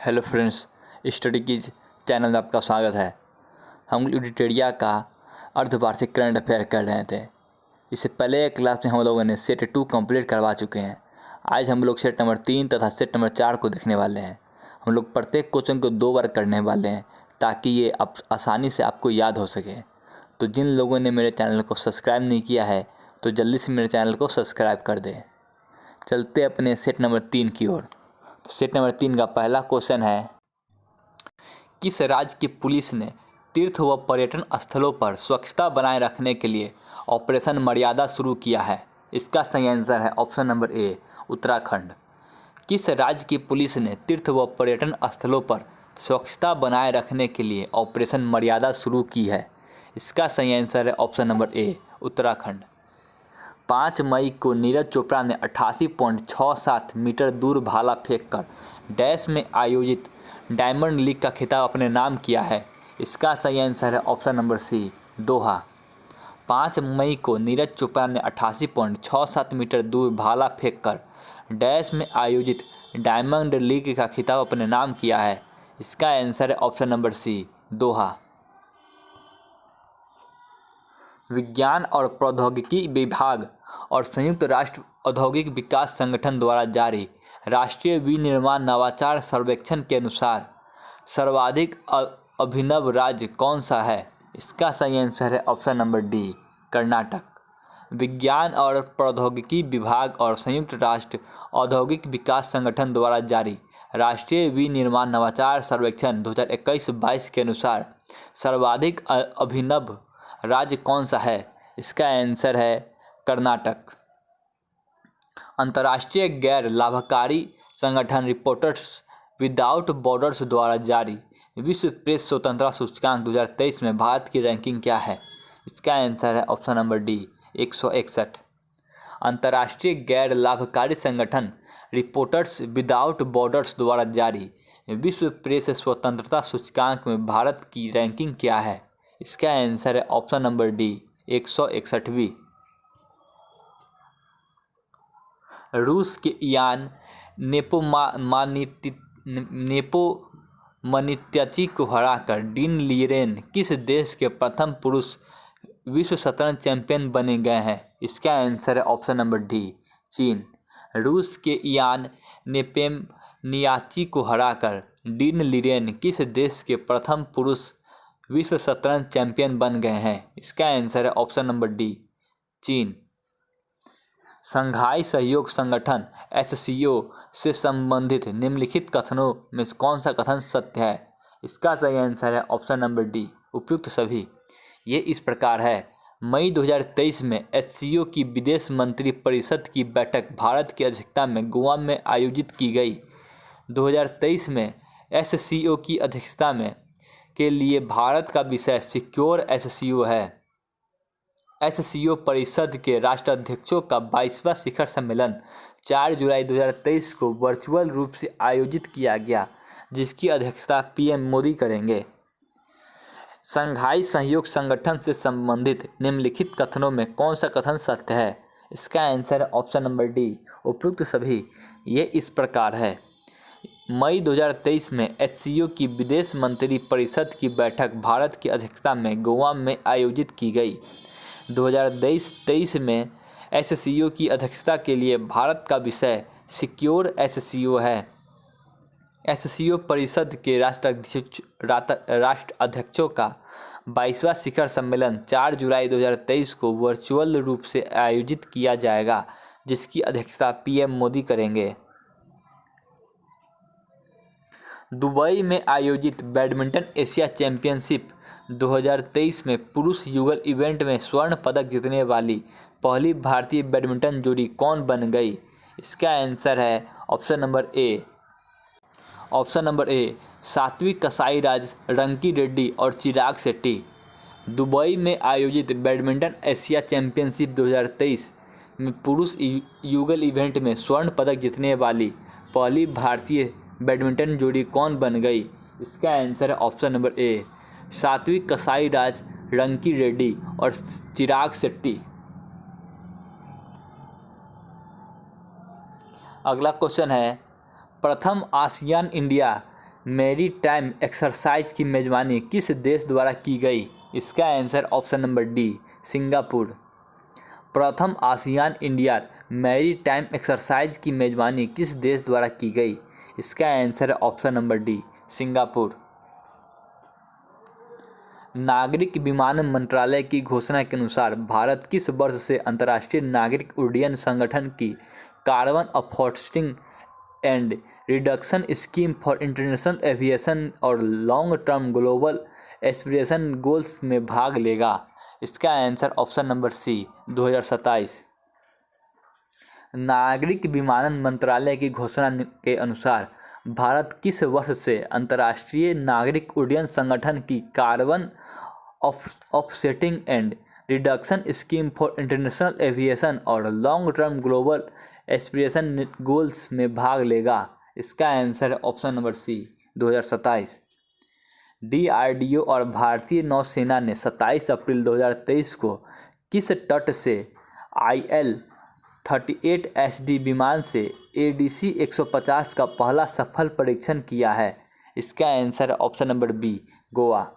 Hello friends, study keys channel में आपका स्वागत है। हम यूडिटेरिया का अर्धवार्षिक करंट अफेयर कर रहे थे। इससे पहले क्लास में हम लोगों ने सेट 2 कंप्लीट करवा चुके हैं। आज हम लोग सेट नंबर 3 तथा सेट नंबर 4 को देखने वाले हैं। हम लोग प्रत्येक क्वेश्चन को 2 बार करने वाले हैं ताकि ये आसानी से आपको याद हो सके। तो जिन लोगों ने मेरे चैनल को सब्सक्राइब नहीं किया है तो जल्दी से मेरे चैनल को सब्सक्राइब कर दें। चलते अपने सेट नंबर 3 की ओर। सेट नंबर 3 का पहला क्वेश्चन है, किस राज्य की पुलिस ने तीर्थ व पर्यटन स्थलों पर स्वच्छता बनाए रखने के लिए ऑपरेशन मर्यादा शुरू किया है? इसका सही आंसर है ऑप्शन नंबर ए, उत्तराखंड। किस राज्य की पुलिस ने तीर्थ व पर्यटन स्थलों पर स्वच्छता बनाए रखने के लिए ऑपरेशन मर्यादा शुरू की है? इसका सही आंसर है ऑप्शन नंबर ए, उत्तराखंड। 5 मई को नीरज चोपड़ा ने 88.67 मीटर दूर भाला फेंककर डैश में आयोजित डायमंड लीग का खिताब अपने नाम किया है। इसका सही आंसर है ऑप्शन नंबर सी, दोहा। 5 मई को नीरज चोपड़ा ने 88.67 मीटर दूर भाला फेंककर डैश में आयोजित डायमंड लीग का खिताब अपने नाम किया है। इसका आंसर है ऑप्शन नंबर सी, दोहा। विज्ञान और प्रौद्योगिकी विभाग और संयुक्त राष्ट्र औद्योगिक विकास संगठन द्वारा जारी राष्ट्रीय विनिर्माण नवाचार सर्वेक्षण के अनुसार सर्वाधिक अभिनव राज्य कौन सा है? इसका सही आंसर है ऑप्शन नंबर डी, कर्नाटक। विज्ञान और प्रौद्योगिकी विभाग और संयुक्त राष्ट्र औद्योगिक विकास संगठन द्वारा जारी राष्ट्रीय विनिर्माण नवाचार सर्वेक्षण 2021-22 के अनुसार सर्वाधिक अभिनव राज्य कौन सा है? इसका आंसर है कर्नाटक। अंतर्राष्ट्रीय गैर लाभकारी संगठन रिपोर्टर्स विदाउट बॉर्डर्स द्वारा जारी विश्व प्रेस स्वतंत्रता सूचकांक 2023 में भारत की रैंकिंग क्या है? इसका आंसर है ऑप्शन नंबर डी, 161। अंतर्राष्ट्रीय गैर लाभकारी संगठन रिपोर्टर्स विदाउट बॉर्डर्स द्वारा जारी विश्व प्रेस स्वतंत्रता सूचकांक में भारत की रैंकिंग क्या है? इसका आंसर है ऑप्शन नंबर डी, 161वीं। रूस के यान नेपोमनित्याची को हराकर डीन लीरेन किस देश के प्रथम पुरुष विश्व शतरंज चैंपियन बने गए हैं? इसका आंसर है ऑप्शन नंबर डी, चीन। रूस के यान नेपोमनियाची को हराकर डीन लीरेन किस देश के प्रथम पुरुष विश्व शतरंज चैंपियन बन गए हैं? इसका आंसर है ऑप्शन नंबर डी, चीन। संघाई सहयोग संगठन SCO से संबंधित निम्नलिखित कथनों में कौन सा कथन सत्य है? इसका सही आंसर है ऑप्शन नंबर डी, उपयुक्त सभी। ये इस प्रकार है। मई 2023 में SCO की विदेश मंत्री परिषद की बैठक भारत की अध्यक्षता में गोवा में आयोजित की गई। 2023 में SCO की अध्यक्षता में के लिए भारत का विषय सिक्योर SCO है। SCO परिषद के राष्ट्राध्यक्षों का 22वां शिखर सम्मेलन 4 जुलाई 2023 को वर्चुअल रूप से आयोजित किया गया, जिसकी अध्यक्षता PM मोदी करेंगे। संघाई सहयोग संगठन से संबंधित निम्नलिखित कथनों में कौन सा कथन सत्य है? इसका आंसर है ऑप्शन नंबर डी, उपयुक्त सभी। ये इस प्रकार है। मई 2023 में SCO की विदेश मंत्री परिषद की बैठक भारत की अध्यक्षता में गोवा में आयोजित की गई। 2023 में SCO की अध्यक्षता के लिए भारत का विषय सिक्योर SCO है। SCO परिषद के राष्ट्राध्यक्षों का 22वां शिखर सम्मेलन 4 जुलाई 2023 को वर्चुअल रूप से आयोजित किया जाएगा, जिसकी अध्यक्षता PM मोदी करेंगे। दुबई में आयोजित बैडमिंटन एशिया चैंपियनशिप 2023 में पुरुष युगल इवेंट में स्वर्ण पदक जीतने वाली पहली भारतीय बैडमिंटन जोड़ी कौन बन गई? इसका आंसर है ऑप्शन नंबर ए, सात्विक कसाईराज, रंकी रेड्डी और चिराग शेट्टी। दुबई में आयोजित बैडमिंटन एशिया चैंपियनशिप 2023 में पुरुष युगल इवेंट में स्वर्ण पदक जीतने वाली पहली भारतीय बैडमिंटन जोड़ी कौन बन गई? इसका आंसर है ऑप्शन नंबर ए, सात्विक कसाईराज, रंकी रेड्डी और चिराग शेट्टी। अगला क्वेश्चन है, प्रथम ASEAN India maritime exercise की मेज़बानी किस देश द्वारा की गई? इसका answer option number D, Singapore. प्रथम ASEAN India maritime exercise की मेज़बानी किस देश द्वारा की गई? इसका answer option number D, Singapore. नागरिक विमानन मंत्रालय की घोषणा के अनुसार भारत किस वर्ष से अंतर्राष्ट्रीय नागरिक उड्डयन संगठन की carbon offsetting and reduction scheme for international aviation और long term global aspiration goals में भाग लेगा? इसका आंसर ऑप्शन नंबर सी, 2027। नागरिक विमानन मंत्रालय की घोषणा के अनुसार भारत किस वर्ष से अंतर्राष्ट्रीय नागरिक उड्डयन संगठन की carbon offsetting and reduction scheme for international aviation और long term global aspiration goals में भाग लेगा? इसका answer option number C, 2027। DRDO और भारतीय नौसेना ने 27 अप्रैल 2023 को किस तट से IL-38HD विमान से ADC 150 का पहला सफल परीक्षण किया है? इसका answer option number B, Goa.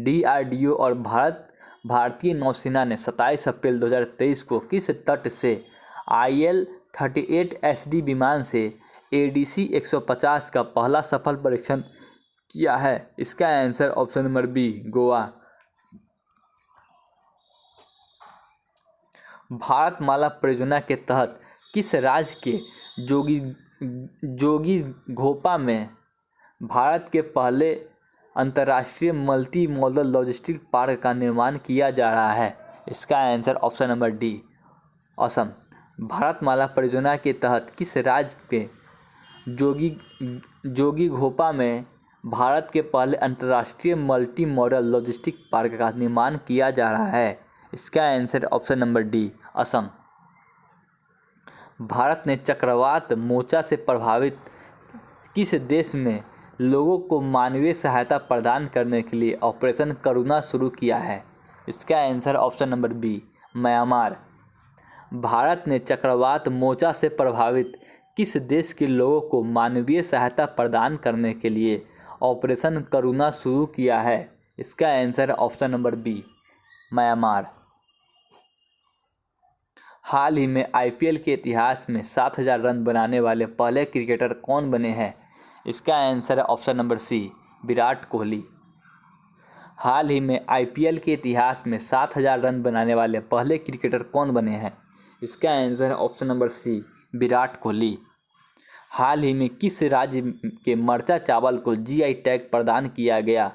DRDO और भारतीय नौसेना ने 27 अप्रैल 2023 को किस तट से IL-38HD विमान से ADC 150 का पहला सफल परीक्षण किया है? इसका answer option number B, Goa. Bharatmala परियोजना के तहत किस राज्य के जोगीघोपा में भारत के पहले अंतर्राष्ट्रीय मल्टी मॉडल लॉजिस्टिक पार्क का निर्माण किया जा रहा है? इसका answer option number D, Assam. Bharatmala परियोजना के तहत किस राज्य के जोगीघोपा में भारत के पहले अंतर्राष्ट्रीय मल्टी मॉडल लॉजिस्टिक पार्क का निर्माण किया जा रहा है? इसका answer option number D, Assam. Bharat ने चक्रवात मोचा से प्रभावित किस देश में लोगों को मानवीय सहायता प्रदान करने के लिए ऑपरेशन करुणा शुरू किया है? इसका answer option number B, Myanmar. Bharat ने चक्रवात मोचा से प्रभावित किस देश के लोगों को मानवीय सहायता प्रदान करने के लिए ऑपरेशन करुणा शुरू किया है? इसका answer option number B, Myanmar. हाल ही में IPL के इतिहास में 7,000 रन बनाने वाले पहले क्रिकेटर कौन बने हैं? इसका आंसर है option number C, Virat Kohli. हाल ही में IPL के इतिहास में 7,000 रन बनाने वाले पहले क्रिकेटर कौन बने हैं? इसका आंसर है option number C, Virat Kohli. हाल ही में किस राज्य के मरचा चावल को GI टैग प्रदान किया गया?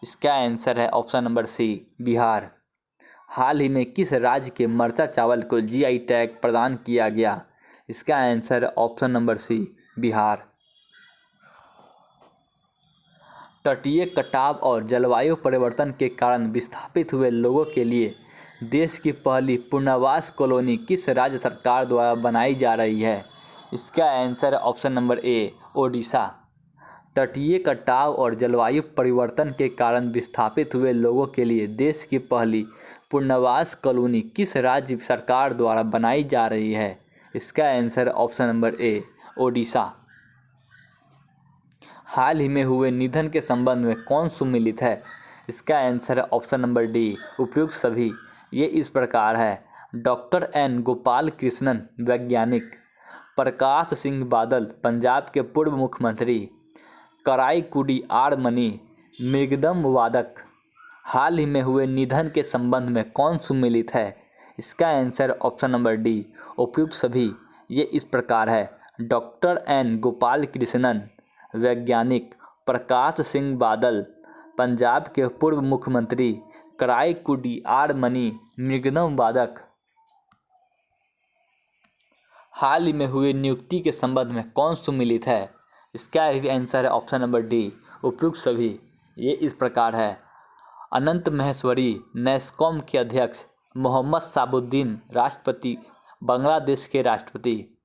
इसका आंसर है ऑप्शन नंबर सी, बिहार। हाल ही में किस राज्य के मरचा चावल को GI टैग प्रदान किया गया? इसका answer option number C, Bihar. तटीय कटाव और जलवायु परिवर्तन के कारण विस्थापित हुए लोगों के लिए देश की पहली पुनर्वास कॉलोनी किस राज्य सरकार द्वारा बनाई जा रही है? इसका answer option number A, Odisha. तटीय कटाव और जलवायु परिवर्तन के कारण विस्थापित हुए लोगों के लिए देश की पहली पुनर्वास कॉलोनी किस राज्य सरकार द्वारा बनाई जा रही है? इसका answer option number A, Odisha. हाल ही में हुए निधन के संबंध में कौन सुमिलित है? इसका आंसर है ऑप्शन नंबर डी, उपयुक्त सभी। ये इस प्रकार है: डॉक्टर N गोपाल कृष्णन, वैज्ञानिक; प्रकाश सिंह बादल, पंजाब के पूर्व मुख्यमंत्री; कराईकुडी आर मनी, मृदंगम वादक। हाल ही में हुए निधन के संबंध में कौन सुमिलित है? इसका आंसर ऑप्शन नंबर डी, उपयुक्त सभी। ये इस प्रकार है: डॉक्टर N गोपाल कृष्णन, वैज्ञानिक; प्रकाश सिंह बादल, पंजाब के पूर्व मुख्यमंत्री; कराईकुडी आर मनी, मृदंगम वादक। हाल ही में हुए नियुक्ति के संबंध में कौन सुमिलित है? इसका आंसर है ऑप्शन नंबर डी, उपयुक्त सभी। ये इस प्रकार है: अनंत महेश्वरी, नैस्कॉम के अध्यक्ष; मोहम्मद शाहबुद्दीन, राष्ट्रपति, बांग्लादेश के राष्ट्रपति;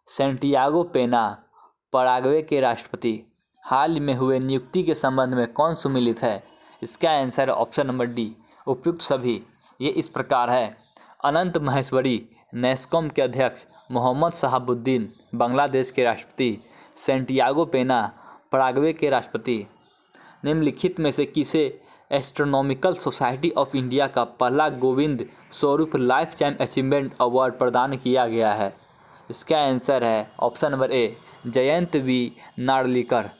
सैंटियागो पेना, पराग्वे के राष्ट्रपति। हाल में हुए नियुक्ति के संबंध में कौन सुमिलित है? इसका आंसर ऑप्शन नंबर डी, उपयुक्त सभी। ये इस प्रकार है: अनंत महेश्वरी, नैस्कॉम के अध्यक्ष; मोहम्मद शाहबुद्दीन, बांग्लादेश के राष्ट्रपति; सैंटियागो पेना, पराग्वे के राष्ट्रपति। निम्नलिखित में से किसे एस्ट्रोनॉमिकल सोसाइटी ऑफ इंडिया का पहला Govind Swarup life time achievement award प्रदान किया गया है? इसका आंसर है option number A, Jayant V Narlikar.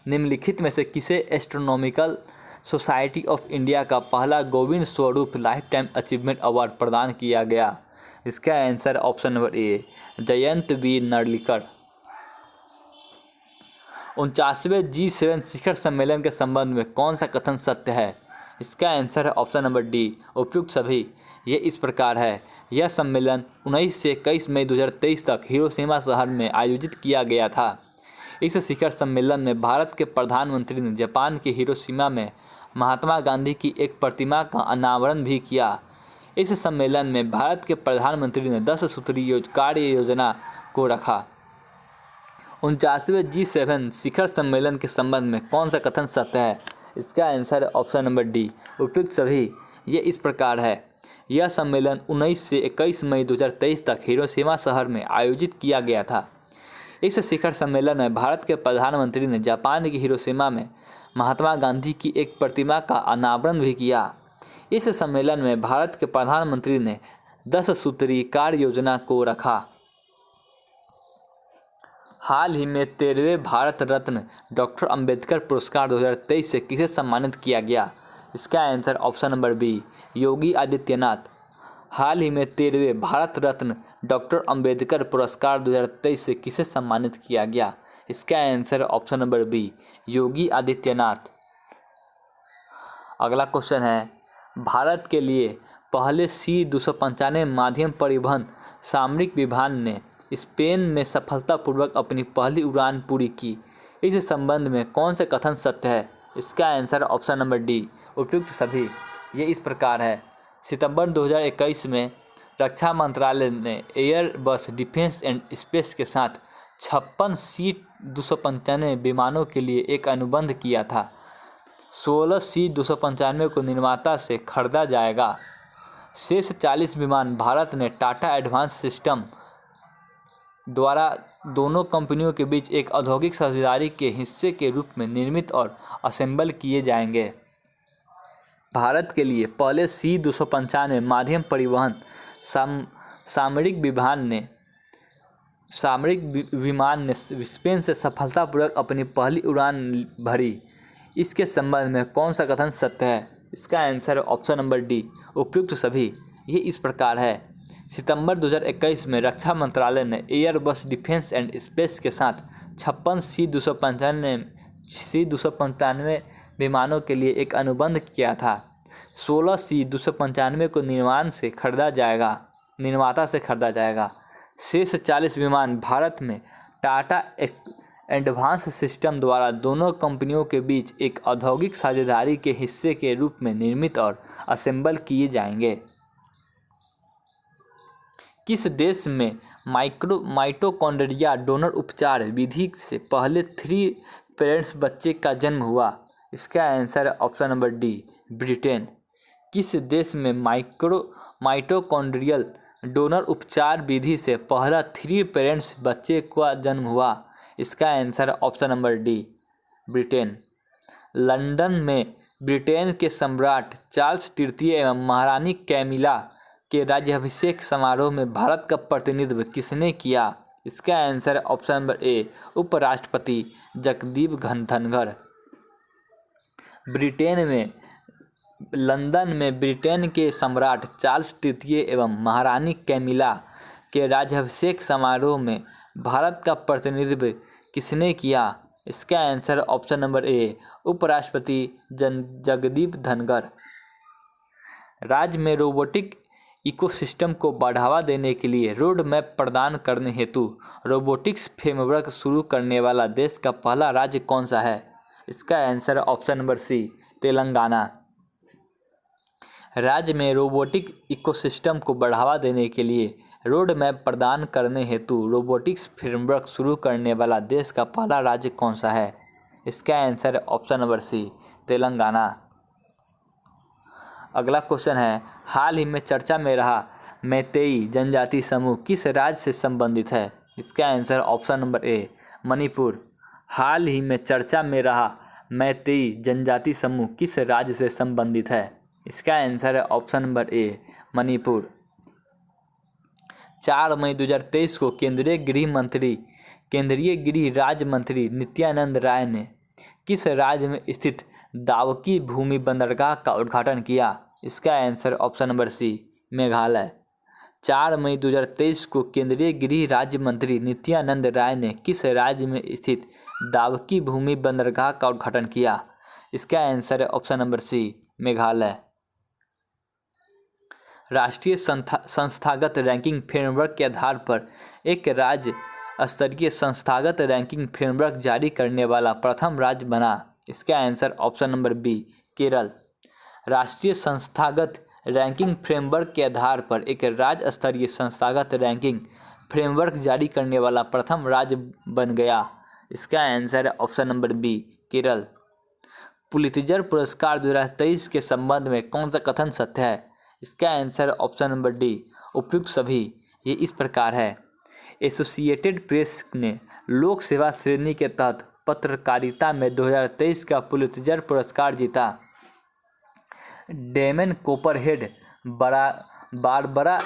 निम्नलिखित में से किसे एस्ट्रोनॉमिकल सोसाइटी ऑफ इंडिया का पहला Govind Swarup life time achievement award प्रदान किया गया? इसका answer option number A, Jayant V Narlikar. 49वें G7 शिखर सम्मेलन के संबंध में कौन सा कथन सत्य है? इसका आंसर है ऑप्शन नंबर डी, उपयुक्त सभी। ये इस प्रकार है, यह सम्मेलन 19 से 21 मई 2023 तक हिरोशिमा शहर में आयोजित किया गया था। इस शिखर सम्मेलन में भारत के प्रधानमंत्री ने जापान के हिरोशिमा में महात्मा गांधी की एक प्रतिमा का अनावरण भी किया। इस सम्मेलन में भारत के प्रधानमंत्री ने 10 सूत्री कार्य योजना को रखा। 49वें G7 शिखर सम्मेलन के संबंध में कौन सा कथन सत्य है? इसका आंसर है ऑप्शन नंबर डी, उपयुक्त सभी। ये इस प्रकार है, यह सम्मेलन 19 से 21 मई 2023 तक हिरोशिमा शहर में आयोजित किया गया था। इस शिखर सम्मेलन में भारत के प्रधानमंत्री ने जापान की हिरोशिमा में महात्मा गांधी की एक प्रतिमा का अनावरण भी किया। इस सम्मेलन में भारत के प्रधानमंत्री ने 10 सूत्री कार्य योजना को रखा। हाल ही में 13वें भारत रत्न डॉक्टर अंबेडकर पुरस्कार 2023 से किसे सम्मानित किया गया? इसका answer option number B, Yogi Adityanath. हाल ही में 13वें भारत रत्न डॉक्टर अंबेडकर पुरस्कार 2023 से किसे सम्मानित किया गया? इसका answer option number B, Yogi Adityanath. अगला क्वेश्चन है, भारत के लिए पहले C-295 माध्यम परिवहन सामरिक विमान ने स्पेन में सफलतापूर्वक अपनी पहली उड़ान पूरी की। इस संबंध में कौन से कथन सत्य है? इसका आंसर ऑप्शन नंबर डी, उपयुक्त सभी। ये इस प्रकार है, सितंबर 2021 में रक्षा मंत्रालय ने एयरबस डिफेंस एंड स्पेस के साथ 56 C-295 विमानों के लिए एक अनुबंध किया था। 16 C-295 को निर्माता से खरीदा जाएगा। शेष 40 विमान भारत ने टाटा एडवांस सिस्टम द्वारा दोनों कंपनियों के बीच एक औद्योगिक साझेदारी के हिस्से के रूप में निर्मित और असेंबल किए जाएंगे। भारत के लिए पहले C-295 माध्यम परिवहन सामरिक विमान ने स्पेन से सफलतापूर्वक अपनी पहली उड़ान भरी। इसके संबंध में कौन सा कथन सत्य है? इसका आंसर ऑप्शन नंबर डी, उपयुक्त सभी। ये इस प्रकार है, सितंबर 2021 में रक्षा मंत्रालय ने एयरबस डिफेंस एंड स्पेस के साथ 56 C-295 विमानों के लिए एक अनुबंध किया था। 16 C-295 को निर्माता से खरीदा जाएगा। शेष 40 विमान भारत में टाटा एडवांस सिस्टम द्वारा दोनों कंपनियों के बीच एक औद्योगिक साझेदारी के हिस्से के रूप में निर्मित और असेंबल किए जाएंगे। किस देश में माइटोकॉन्ड्रिया डोनर उपचार विधि से पहले 3 पेरेंट्स बच्चे का जन्म हुआ? इसका answer option number D, Britain. किस देश में माइटोकॉन्ड्रियल डोनर उपचार विधि से पहला 3 पेरेंट्स बच्चे का जन्म हुआ? इसका answer option number D, Britain. London में ब्रिटेन के सम्राट चार्ल्स तृतीय एवं महारानी कैमिला के राज्याभिषेक समारोह में भारत का प्रतिनिधित्व किसने किया? इसका आंसर ऑप्शन नंबर ए, उपराष्ट्रपति जगदीप धनखड़। लंदन में ब्रिटेन के सम्राट चार्ल्स तृतीय एवं महारानी कैमिला के राज्याभिषेक समारोह में भारत का प्रतिनिधित्व किसने किया? इसका आंसर ऑप्शन नंबर ए, उपराष्ट्रपति जगदीप धनखड़। राज्य में रोबोटिक इकोसिस्टम को बढ़ावा देने के लिए रोड मैप प्रदान करने हेतु रोबोटिक्स फ्रेमवर्क शुरू करने वाला देश का पहला राज्य कौन सा है? इसका answer option number C, Telangana. राज्य में रोबोटिक इकोसिस्टम को बढ़ावा देने के लिए रोड मैप प्रदान करने हेतु रोबोटिक्स फ्रेमवर्क शुरू करने वाला देश का पहला राज्य कौन सा है? इसका answer option number C, Telangana. अगला क्वेश्चन है, हाल ही में चर्चा में रहा मैतेई जनजाति समूह किस राज्य से संबंधित है? इसका answer option number A, Manipur. हाल ही में चर्चा में रहा मैतेई जनजाति समूह किस राज्य से संबंधित है? इसका आंसर है ऑप्शन नंबर ए, मणिपुर। 4 मई 2023 को केंद्रीय गृह राज्य मंत्री नित्यानंद राय ने किस राज्य में स्थित दावकी भूमि बंदरगाह का उद्घाटन किया? इसका answer option number C, Meghalaya. 4 मई 2023 को केंद्रीय गृह राज्य मंत्री नित्यानंद राय ने किस राज्य में स्थित दावकी भूमि बंदरगाह का उद्घाटन किया? इसका आंसर है ऑप्शन नंबर सी, मेघालय। राष्ट्रीय संस्थागत रैंकिंग फ्रेमवर्क के आधार पर एक राज्य स्तरीय संस्थागत रैंकिंग फ्रेमवर्क जारी करने वाला प्रथम राज्य बना। इसका answer option number B, Kerala. राष्ट्रीय संस्थागत रैंकिंग फ्रेमवर्क के आधार पर एक राज्य स्तरीय संस्थागत रैंकिंग फ्रेमवर्क जारी करने वाला प्रथम राज्य बन गया। इसका आंसर है option number B, Kerala. Pulitzer पुरस्कार 2023 के संबंध में कौन सा कथन सत्य है? इसका आंसर ऑप्शन नंबर डी, उपयुक्त सभी। ये इस प्रकार है। एसोसिएटेड प्रेस ने लोक सेवा श्रेणी के तहत पत्रकारिता में 2023 का पुलित्जर पुरस्कार जीता। डेमन कोपरहेड, बारबरा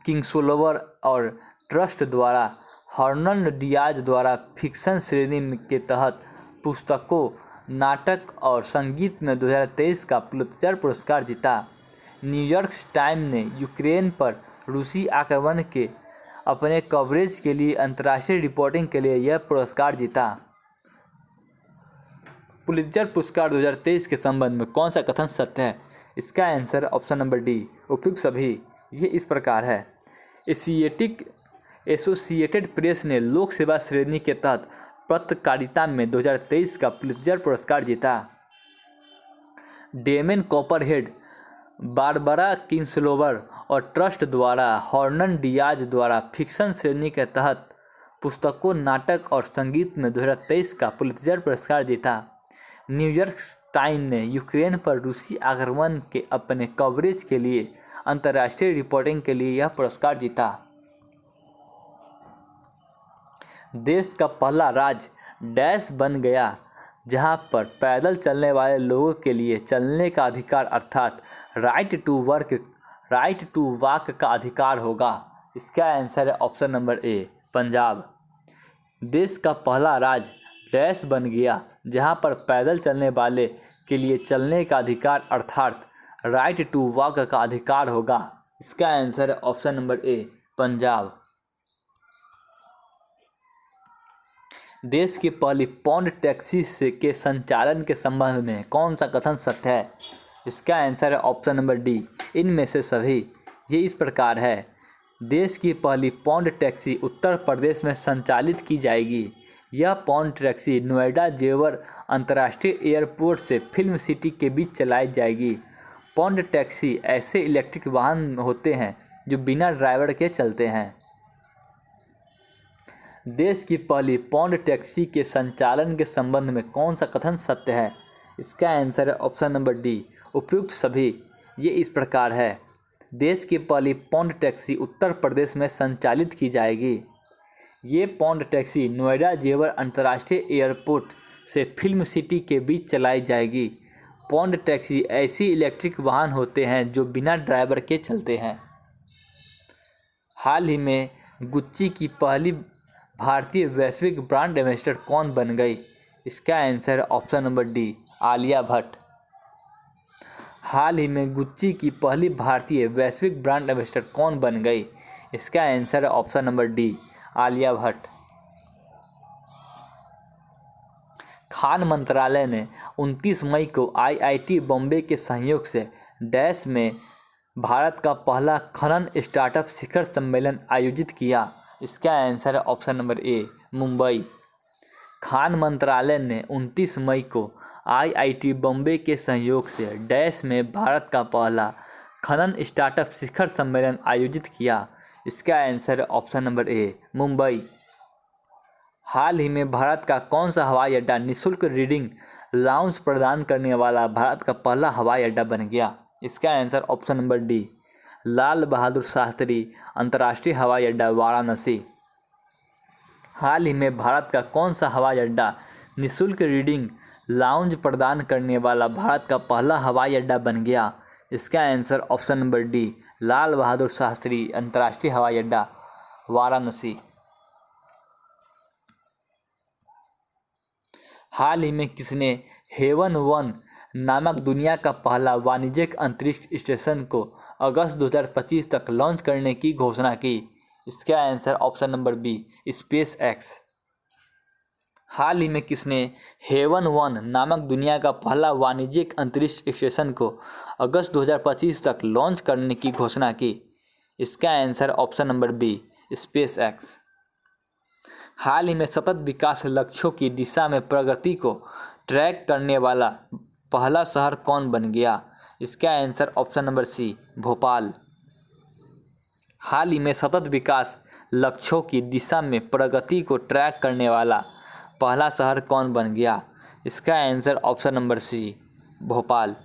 किंग्सलोवर और ट्रस्ट द्वारा हर्नन डियाज द्वारा फिक्शन श्रेणी के तहत पुस्तकों, नाटक और संगीत में 2023 का पुलित्जर पुरस्कार जीता। न्यूयॉर्क टाइम्स ने यूक्रेन पर रूसी आक्रमण के अपने कवरेज के लिए अंतर्राष्ट्रीय रिपोर्टिंग के लिए यह पुरस्कार जीता। पुलित्जर पुरस्कार 2023 के संबंध में कौन सा कथन सत्य है? इसका आंसर ऑप्शन नंबर डी, उपयुक्त सभी। ये इस प्रकार है। एसोसिएटेड प्रेस ने लोक सेवा श्रेणी के तहत पत्रकारिता में 2023 का पुलित्जर पुरस्कार जीता। डेमन कॉपरहेड, बारबरा किंग्सलोवर और ट्रस्ट द्वारा हर्नन डियाज द्वारा फिक्शन श्रेणी के तहत पुस्तकों, नाटक और संगीत में 2023 का पुलित्जर पुरस्कार जीता। न्यूयॉर्क टाइम्स ने यूक्रेन पर रूसी आक्रमण के अपने कवरेज के लिए अंतर्राष्ट्रीय रिपोर्टिंग के लिए यह पुरस्कार जीता। देश का पहला राज्य डैश बन गया जहां पर पैदल चलने वाले लोगों के लिए चलने का अधिकार अर्थात राइट टू वॉक का अधिकार होगा। इसका आंसर है ऑप्शन नंबर ए, पंजाब। देश का पहला राज्य डैश बन गया जहां पर पैदल चलने वाले के लिए चलने का अधिकार अर्थात राइट टू वॉक का अधिकार होगा। इसका आंसर है ऑप्शन नंबर ए, पंजाब। देश की पहली पौंड टैक्सी के संचालन के संबंध में कौन सा कथन सत्य है? इसका आंसर है ऑप्शन नंबर डी, इनमें से सभी। ये इस प्रकार है। देश की पहली पौंड टैक्सी उत्तर प्रदेश में संचालित की जाएगी। यह पौंड टैक्सी नोएडा जेवर अंतर्राष्ट्रीय एयरपोर्ट से फिल्म सिटी के बीच चलाई जाएगी। पौंड टैक्सी ऐसे इलेक्ट्रिक वाहन होते हैं जो बिना ड्राइवर के चलते हैं। देश की पहली पौंड टैक्सी के संचालन के संबंध में कौन सा कथन सत्य है? इसका आंसर है ऑप्शन नंबर डी, उपयुक्त सभी। ये इस प्रकार है। देश की पहली पौंड टैक्सी उत्तर प्रदेश में संचालित की जाएगी। ये पौंड टैक्सी नोएडा जेवर अंतर्राष्ट्रीय एयरपोर्ट से फिल्म सिटी के बीच चलाई जाएगी। पौंड टैक्सी ऐसी इलेक्ट्रिक वाहन होते हैं जो बिना ड्राइवर के चलते हैं। हाल ही में गुच्ची की पहली भारतीय वैश्विक ब्रांड एम्बेसडर कौन बन गई? इसका आंसर है option number D, Alia Bhatt. हाल ही में गुच्ची की पहली भारतीय वैश्विक ब्रांड एम्बेसडर कौन बन गई? इसका आंसर है option number D, Alia Bhatt. Khan मंत्रालय ने 29 मई को आईआईटी बॉम्बे के सहयोग से डैश में भारत का पहला खनन स्टार्टअप शिखर सम्मेलन आयोजित किया। इसका आंसर है ऑप्शन नंबर ए, मुंबई। खान मंत्रालय ने 29 मई को आईआईटी बॉम्बे के सहयोग से डैश में भारत का पहला खनन स्टार्टअप शिखर सम्मेलन आयोजित किया। इसका आंसर है ऑप्शन नंबर ए, मुंबई। हाल ही में भारत का कौन सा हवाई अड्डा निःशुल्क रीडिंग लाउंज प्रदान करने वाला भारत का पहला हवाई अड्डा बन गया? इसका answer option number D, Lal Bahadur Shastri अंतर्राष्ट्रीय हवाई अड्डा, वाराणसी। हाल ही में भारत का कौन सा हवाई अड्डा निःशुल्क रीडिंग लाउंज प्रदान करने वाला भारत का पहला हवाई अड्डा बन गया? इसका answer option number D, Lal Bahadur Shastri अंतर्राष्ट्रीय हवाई अड्डा, वाराणसी। हाल ही में किसने हेवन 1 नामक दुनिया का पहला वाणिज्यिक अंतरिक्ष स्टेशन को अगस्त 2025 तक लॉन्च करने की घोषणा की? इसका answer option number B, SpaceX. हाल ही में किसने हेवन 1 नामक दुनिया का पहला वाणिज्यिक अंतरिक्ष स्टेशन को अगस्त 2025 तक लॉन्च करने की घोषणा की? इसका answer option number B, SpaceX. हाल ही में सतत विकास लक्ष्यों की दिशा में प्रगति को ट्रैक करने वाला पहला शहर कौन बन गया? इसका answer option number C, Bhopal. हाल ही में सतत विकास लक्ष्यों की दिशा में प्रगति को ट्रैक करने वाला पहला शहर कौन बन गया? इसका answer option number C, Bhopal.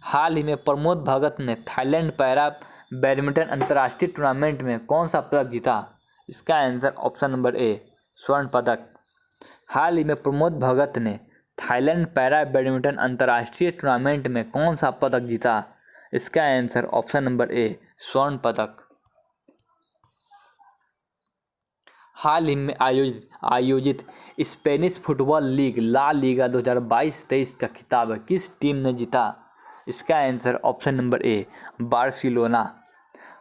हाल ही में प्रमोद भगत ने थाईलैंड पैरा बैडमिंटन अंतर्राष्ट्रीय टूर्नामेंट में कौन सा पदक जीता? इसका आंसर ऑप्शन नंबर ए, स्वर्ण पदक। हाल ही में प्रमोद भगत ने थाईलैंड पैरा बैडमिंटन अंतर्राष्ट्रीय टूर्नामेंट में कौन सा पदक जीता? इसका आंसर ऑप्शन नंबर ए, स्वर्ण पदक। हाल ही में आयोजित Spanish football league La Liga 2022-23 का खिताब किस टीम ने जीता? इसका answer option number A, Barcelona.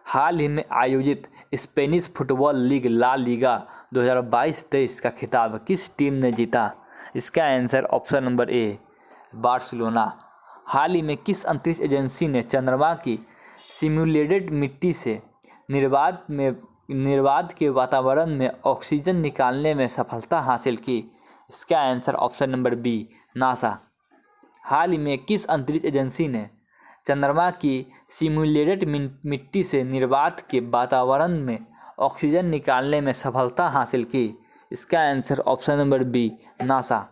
हाल ही में आयोजित Spanish football league La Liga 2022-23 का खिताब किस टीम ने जीता? इसका answer option number A, Barcelona. हाल ही में किस अंतरिक्ष एजेंसी ने चंद्रमा की सिम्युलेटेड मिट्टी से निर्वात के वातावरण में ऑक्सीजन निकालने में सफलता हासिल की? इसका answer option number B, NASA. हाल ही में किस अंतरिक्ष एजेंसी ने चंद्रमा की सिम्युलेटेड मिट्टी से निर्वात के वातावरण में ऑक्सीजन निकालने में सफलता हासिल की? इसका answer option number B, NASA.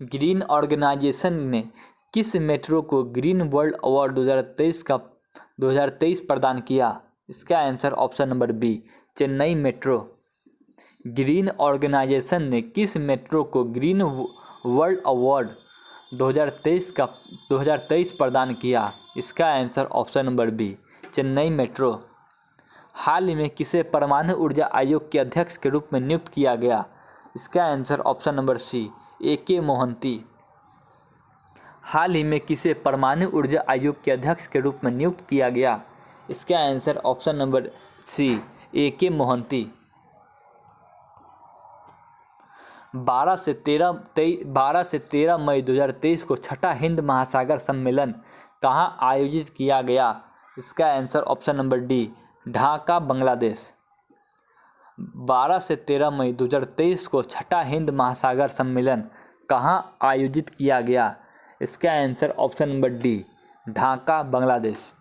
Green organisation ने किस मेट्रो को ग्रीन वर्ल्ड अवार्ड 2023 प्रदान किया? इसका answer option number B, Chennai metro. Green organisation ने किस मेट्रो को ग्रीन वर्ल्ड अवार्ड 2023 प्रदान किया? इसका answer option number B, Chennai metro. हाल ही में किसे परमाणु ऊर्जा आयोग के अध्यक्ष के रूप में नियुक्त किया गया? इसका answer option number C, AK Mohanty. हाल ही में किसे परमाणु ऊर्जा आयोग के अध्यक्ष के रूप में नियुक्त किया गया? इसका answer option number C, AK Mohanty. 12 से 13 मई 2023 को छठा हिंद महासागर सम्मेलन कहाँ आयोजित किया गया? इसका answer option number D, Dhaka, Bangladesh. 12 से 13 मई 2023 को छठा हिंद महासागर सम्मेलन कहाँ आयोजित किया गया? इसका answer option number D, Dhaka, Bangladesh.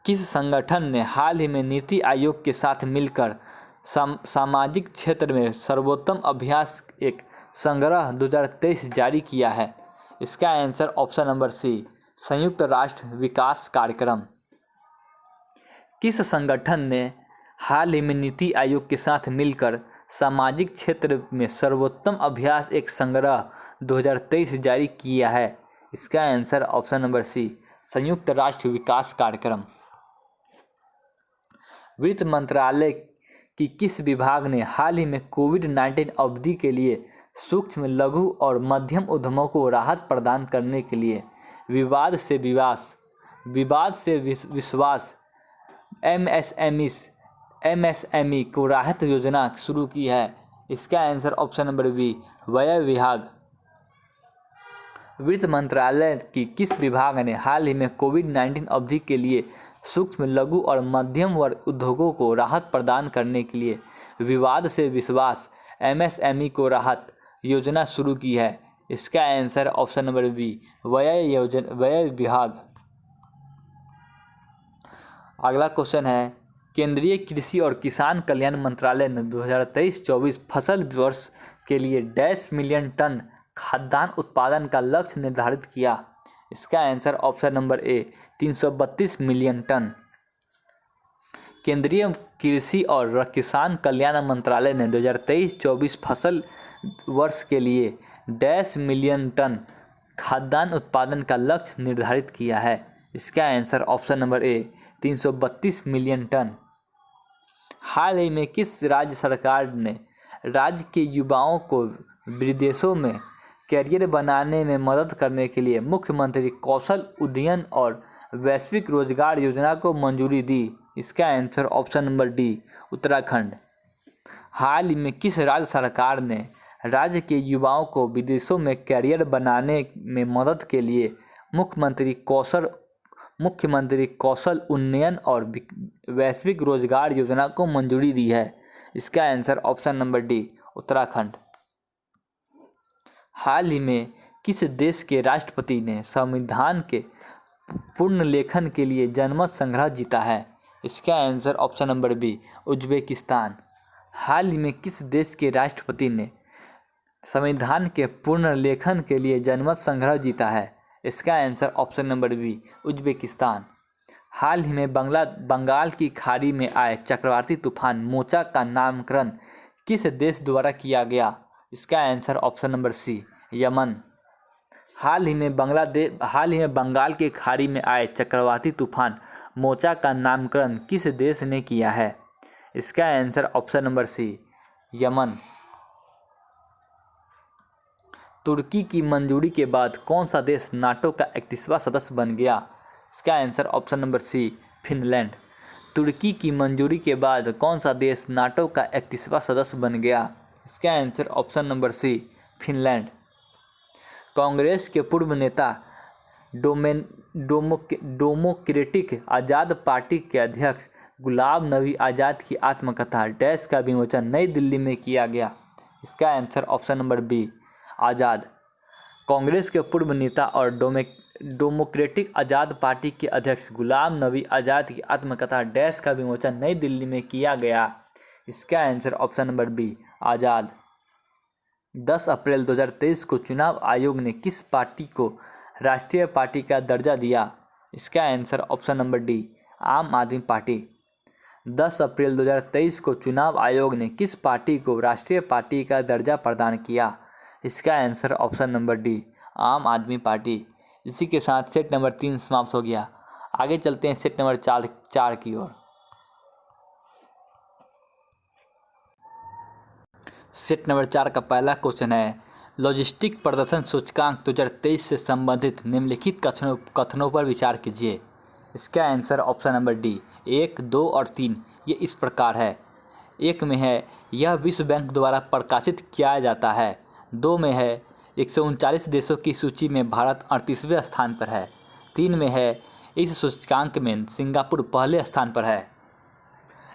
किस संगठन ने हाल ही में नीति आयोग के साथ मिलकर सामाजिक क्षेत्र में सर्वोत्तम अभ्यास एक संग्रह 2023 जारी किया है? इसका आंसर ऑप्शन नंबर सी, संयुक्त राष्ट्र विकास कार्यक्रम। किस संगठन ने हाल ही में नीति आयोग के साथ मिलकर सामाजिक क्षेत्र में सर्वोत्तम अभ्यास एक संग्रह 2023 जारी किया है? इसका आंसर ऑप्शन नंबर सी, संयुक्त राष्ट्र विकास कार्यक्रम। वित्त मंत्रालय की किस विभाग ने हाल ही में कोविड-19 अवधि के लिए सूक्ष्म, लघु और मध्यम उद्यमों को राहत प्रदान करने के लिए विवाद से विश्वास MSME को राहत योजना शुरू की है? इसका आंसर ऑप्शन नंबर बी, व्यय विभाग। वित्त मंत्रालय की किस विभाग ने हाल ही में कोविड-19 अवधि के लिए सूक्ष्म, लघु और मध्यम वर्ग उद्योगों को राहत प्रदान करने के लिए विवाद से विश्वास MSME को राहत योजना शुरू की है? इसका आंसर ऑप्शन नंबर बी, व्यय विभाग। अगला क्वेश्चन है, केंद्रीय कृषि और किसान कल्याण मंत्रालय ने 2023-24 फसल वर्ष के लिए 10 मिलियन टन खाद्यान्न उत्पादन का लक्ष्य निर्धारित किया? इसका answer option number A, 332 million ton. केंद्रीय कृषि और किसान कल्याण मंत्रालय ने 2023-24 फसल वर्ष के लिए 10 मिलियन टन खाद्यान्न उत्पादन का लक्ष्य निर्धारित किया है। इसका answer option number A 332 million ton. हाल ही में किस राज्य सरकार ने राज्य के युवाओं को विदेशों में करियर बनाने में मदद करने के लिए मुख्यमंत्री कौशल उन्नयन और वैश्विक रोजगार योजना को मंजूरी दी? इसका answer option number D Uttarakhand. हाल ही में किस राज्य सरकार ने राज्य के युवाओं को विदेशों में करियर बनाने में मदद के लिए मुख्यमंत्री कौशल उन्नयन और वैश्विक रोजगार योजना को मंजूरी दी है? इसका answer option number D Uttarakhand. हाल ही में किस देश के राष्ट्रपति ने संविधान के पुनर्लेखन के लिए जनमत संग्रह जीता है? इसका answer option number B Uzbekistan. हाल ही में किस देश के राष्ट्रपति ने संविधान के पुनर्लेखन के लिए जनमत संग्रह जीता है? इसका answer option number B Uzbekistan. हाल ही में बंगाल की खाड़ी में आए चक्रवाती तूफान मोचा का नामकरण किस देश द्वारा किया गया? इसका answer option number C Yemen. हाल ही में बंगाल की खाड़ी में आए चक्रवाती तूफान मोचा का नामकरण किस देश ने किया है? इसका answer option number C Yemen. तुर्की की मंजूरी के बाद कौन सा देश नाटो का 31वां सदस्य बन गया? इसका answer option number C Finland. तुर्की की मंजूरी के बाद कौन सा देश नाटो का 31वां सदस्य बन गया? इसका answer option number C Finland. Congress के पूर्व नेता डेमोक्रेटिक आज़ाद पार्टी के अध्यक्ष गुलाम नबी आज़ाद की आत्मकथा डैश का विमोचन नई दिल्ली में किया गया? इसका आंसर ऑप्शन नंबर बी आज़ाद। कांग्रेस के पूर्व नेता और डेमोक्रेटिक आज़ाद पार्टी के अध्यक्ष गुलाम नबी आज़ाद की आत्मकथा डैश का विमोचन नई दिल्ली में किया गया? इसका आंसर ऑप्शन नंबर बी आज़ाद। 10 अप्रैल 2023 को चुनाव आयोग ने किस पार्टी को राष्ट्रीय पार्टी का दर्जा दिया? इसका आंसर ऑप्शन नंबर डी आम आदमी पार्टी। 10 अप्रैल 2023 को चुनाव आयोग ने किस पार्टी को राष्ट्रीय पार्टी का दर्जा प्रदान किया? इसका आंसर ऑप्शन नंबर डी आम आदमी पार्टी। इसी के साथ सेट नंबर 3 समाप्त हो गया। आगे चलते हैं सेट नंबर 4 की ओर। सेट नंबर 4 का पहला क्वेश्चन है, लॉजिस्टिक प्रदर्शन सूचकांक 2023 से संबंधित निम्नलिखित कथनों पर विचार कीजिए। इसका आंसर ऑप्शन नंबर डी 1, 2 और 3 ये इस प्रकार है। 1 में है यह विश्व बैंक द्वारा प्रकाशित किया जाता है। 2 में है 139 देशों की सूची में भारत 38वें स्थान पर है। 3 में है इस सूचकांक में सिंगापुर पहले स्थान पर है।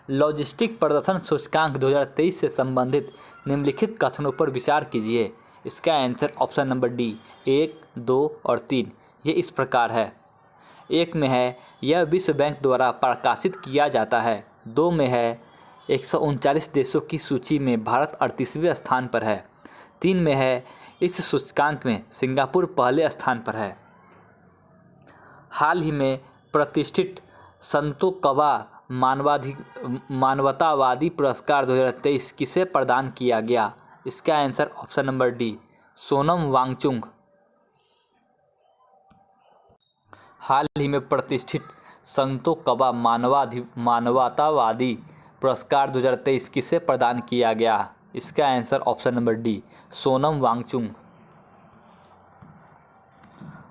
लॉजिस्टिक प्रदर्शन सूचकांक 2023 से संबंधित निम्नलिखित कथनों पर विचार कीजिए। इसका आंसर ऑप्शन नंबर डी 1, 2 और 3 ये इस प्रकार है। 1 में है यह विश्व बैंक द्वारा प्रकाशित किया जाता है। 2 में है 139 देशों की सूची में भारत 38वें स्थान पर है। 3 में है इस सूचकांक में सिंगापुर पहले स्थान पर है। हाल ही में प्रतिष्ठित संतो कबा मानवतावादी पुरस्कार 2023 किसे प्रदान किया गया? इसका answer option number D Sonam Wangchuk. हाल ही में प्रतिष्ठित संतो कबा मानवतावादी पुरस्कार 2023 किसे प्रदान किया गया? इसका answer option number D Sonam Wangchuk.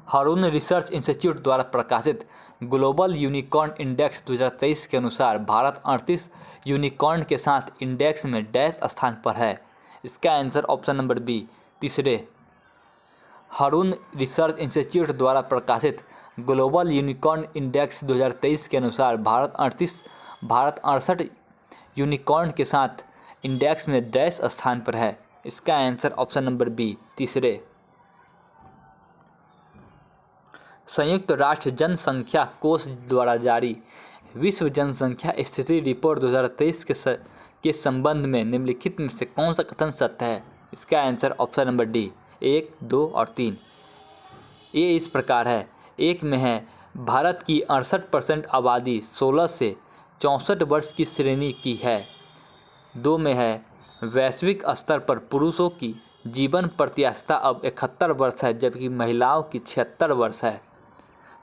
Hurun research institute द्वारा प्रकाशित ग्लोबल यूनिकॉर्न इंडेक्स 2023 के अनुसार भारत 38 यूनिकॉर्न के साथ इंडेक्स में डैश स्थान पर है। इसका आंसर ऑप्शन नंबर बी तीसरे। हारून रिसर्च इंस्टीट्यूट द्वारा प्रकाशित ग्लोबल यूनिकॉर्न इंडेक्स 2023 के अनुसार भारत 68 यूनिकॉर्न के साथ इंडेक्स में डैश स्थान पर है। इसका आंसर ऑप्शन नंबर बी तीसरे। संयुक्त राष्ट्र जनसंख्या कोष द्वारा जारी विश्व जनसंख्या स्थिति रिपोर्ट 2023 के संबंध में निम्नलिखित में से कौन सा कथन सत्य है? इसका आंसर ऑप्शन नंबर डी 1, 2 और 3 ये इस प्रकार है। 1 में है भारत की 68% आबादी 16 से 64 वर्ष की श्रेणी की है। 2 में है वैश्विक स्तर पर पुरुषों की जीवन प्रत्याशा अब 71 वर्ष है जबकि महिलाओं की 76 वर्ष है।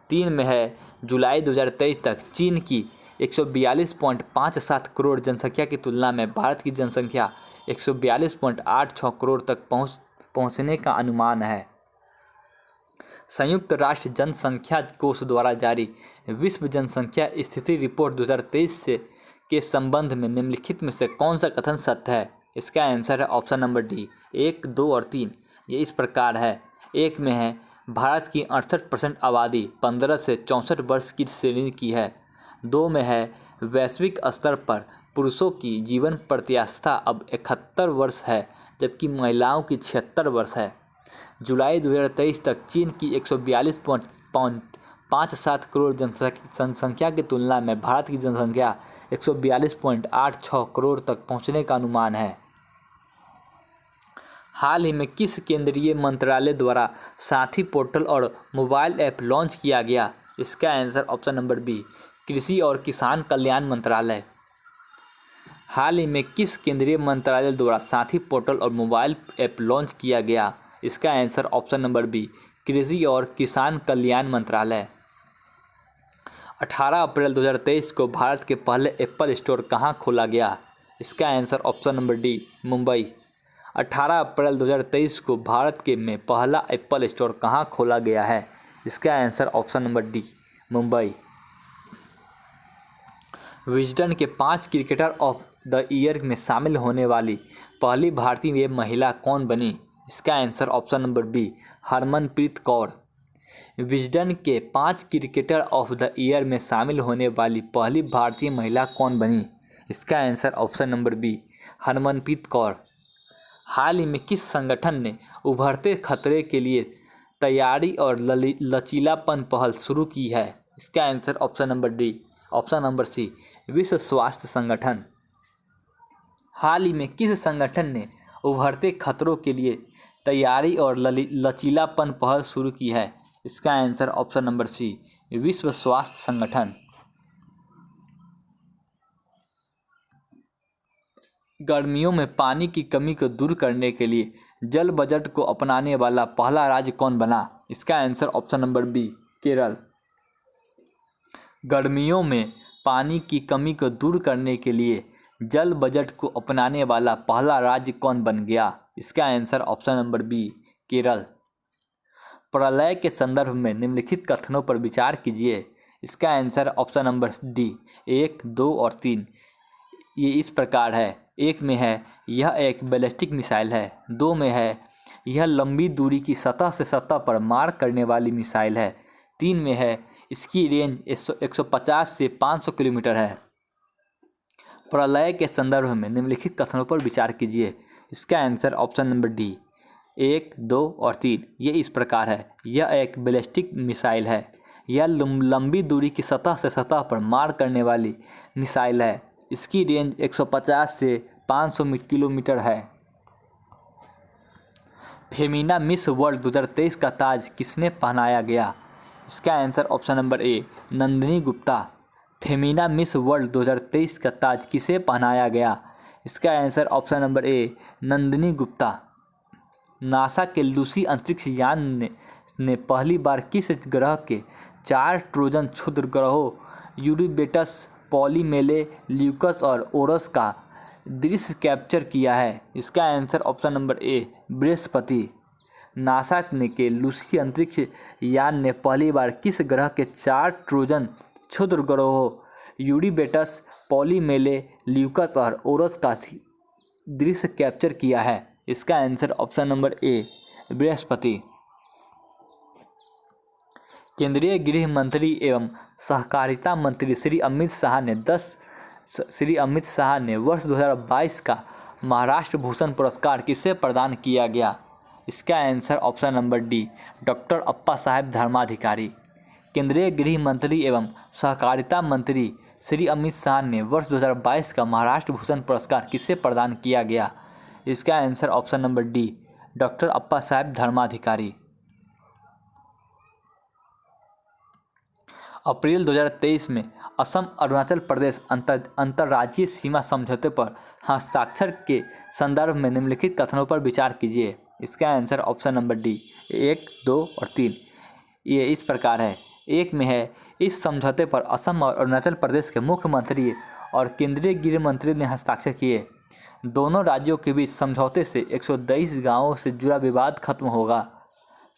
3 में है जुलाई 2023 तक चीन की 142.57 करोड़ जनसंख्या की तुलना में भारत की जनसंख्या 142.86 करोड़ तक पहुंचने का अनुमान है। संयुक्त राष्ट्र जनसंख्या कोष द्वारा जारी विश्व जनसंख्या स्थिति रिपोर्ट 2023 के संबंध में निम्नलिखित में से कौन सा कथन सत्य है? इसका आंसर है ऑप्शन नंबर डी 1, 2 और 3। ये इस प्रकार है। 1 में है भारत की 68% आबादी 15 से 64 वर्ष की श्रेणी की है। 2 में है वैश्विक स्तर पर पुरुषों की जीवन प्रत्याशा अब 71 वर्ष है जबकि महिलाओं की 76 वर्ष है। जुलाई 2023 तक चीन की 142.57 करोड़ जनसंख्या की तुलना में भारत की जनसंख्या 142.86 करोड़ तक पहुंचने का अनुमान है। हाल ही में किस केंद्रीय मंत्रालय द्वारा साथी पोर्टल और मोबाइल ऐप लॉन्च किया गया? इसका आंसर ऑप्शन नंबर बी कृषि और किसान कल्याण मंत्रालय। हाल ही में किस केंद्रीय मंत्रालय द्वारा साथी पोर्टल और मोबाइल ऐप लॉन्च किया गया? इसका आंसर ऑप्शन नंबर बी कृषि और किसान कल्याण मंत्रालय। 18 अप्रैल 2023 को भारत के पहले एप्पल स्टोर कहां खोला गया? इसका answer option number D Mumbai. 18 अप्रैल 2023 को भारत के में पहला एप्पल स्टोर कहां खोला गया है? इसका answer option number D Mumbai. Wisden के 5 क्रिकेटर ऑफ द ईयर में शामिल होने वाली पहली भारतीय महिला कौन बनी? इसका answer option number B Harmanpreet Kaur. Wisden के 5 क्रिकेटर ऑफ द ईयर में शामिल होने वाली पहली भारतीय महिला कौन बनी? इसका answer option number B Harmanpreet Kaur. हाल ही में किस संगठन ने उभरते खतरे के लिए तैयारी और लचीलापन पहल शुरू की है? इसका आंसर ऑप्शन नंबर सी विश्व स्वास्थ्य संगठन। हाल ही में किस संगठन ने उभरते खतरों के लिए तैयारी और लचीलापन पहल शुरू की है? इसका आंसर ऑप्शन नंबर सी विश्व स्वास्थ्य संगठन। गर्मियों में पानी की कमी को दूर करने के लिए जल बजट को अपनाने वाला पहला राज्य कौन बना? इसका answer option number B Kerala. गर्मियों में पानी की कमी को दूर करने के लिए जल बजट को अपनाने वाला पहला राज्य कौन बन गया? इसका answer option number B Kerala. प्रलय के संदर्भ में निम्नलिखित कथनों पर विचार कीजिए। इसका आंसर ऑप्शन नंबर डी 1, 2 और 3। ये इस प्रकार है। 1 में है यह एक बैलिस्टिक मिसाइल है। 2 में है यह लंबी दूरी की सतह से सतह पर मार करने वाली मिसाइल है। 3 में है इसकी रेंज 150 से 500 किलोमीटर है। प्रलय के संदर्भ में निम्नलिखित कथनों पर विचार कीजिए। इसका आंसर ऑप्शन नंबर डी 1, 2 और 3। ये इस प्रकार है। यह एक बैलिस्टिक मिसाइल है। यह लंबी दूरी की सतह से सतह पर मार करने वाली मिसाइल है। इसकी रेंज 150 से 500 किलोमीटर है। फेमिना मिस वर्ल्ड 2023 का ताज किसने पहनाया गया? इसका आंसर ऑप्शन नंबर ए नंदिनी गुप्ता। फेमिना मिस वर्ल्ड 2023 का ताज किसे पहनाया गया? इसका आंसर ऑप्शन नंबर ए नंदिनी गुप्ता। नासा के लूसी अंतरिक्ष यान ने पहली बार किस ग्रह के 4 ट्रोजन क्षुद्र ग्रहों यूरीबेटस, पॉलीमेले, ल्यूकस और ओरस का दृश्य कैप्चर किया है? इसका आंसर ऑप्शन नंबर ए बृहस्पति। नासा के लूसी अंतरिक्ष यान ने पहली बार किस ग्रह के 4 ट्रोजन क्षुद्र ग्रहों यूरीबेटस, पॉलीमेले, ल्यूकस और ओरस का दृश्य कैप्चर किया है? इसका आंसर ऑप्शन नंबर ए बृहस्पति। केंद्रीय गृह मंत्री एवं सहकारिता मंत्री श्री अमित शाह ने वर्ष 2022 का महाराष्ट्र भूषण पुरस्कार किसे प्रदान किया गया? इसका answer option number D doctor Appa Saheb Dharmadhikari. केंद्रीय गृह मंत्री एवं सहकारिता मंत्री श्री अमित शाह ने वर्ष 2022 का महाराष्ट्र भूषण पुरस्कार किसे प्रदान किया गया? इसका answer option number D doctor Appa Saheb Dharmadhikari. April 2023 में असम अरुणाचल प्रदेश अंतर्राज्यीय सीमा समझौते पर हस्ताक्षर के संदर्भ में निम्नलिखित कथनों पर विचार कीजिए। इसका आंसर ऑप्शन नंबर डी 1, 2 और 3 ये इस प्रकार है। एक में है, इस समझौते पर असम और अरुणाचल प्रदेश के मुख्यमंत्री और केंद्रीय गृह मंत्री ने हस्ताक्षर किए। दोनों राज्यों के बीच समझौते से 122 गांवों से जुड़ा विवाद खत्म होगा।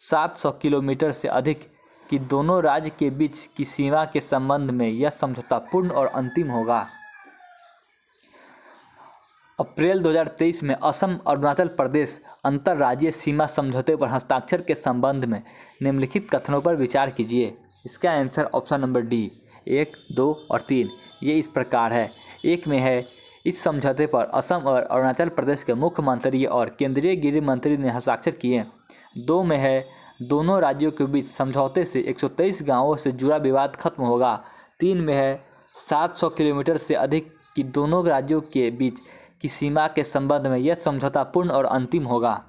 700 किलोमीटर से अधिक की दोनों राज्य के बीच की सीमा के संबंध में यह समझौता पूर्ण और अंतिम होगा। अप्रैल 2023 में असम अरुणाचल प्रदेश अंतर्राज्यीय सीमा समझौते पर हस्ताक्षर के संबंध में निम्नलिखित कथनों पर विचार कीजिए। इसका आंसर ऑप्शन नंबर डी 1, 2 और 3 ये इस प्रकार है। एक में है, इस समझौते पर असम और अरुणाचल प्रदेश के मुख्यमंत्री और केंद्रीय गृह मंत्री ने हस्ताक्षर किए। 2 में है, दोनों राज्यों के बीच समझौते से 123 गांवों से जुड़ा विवाद खत्म होगा। 3 में है, 700 किलोमीटर से अधिक की दोनों राज्यों के बीच की सीमा के संबंध में यह समझौता पूर्ण और अंतिम होगा।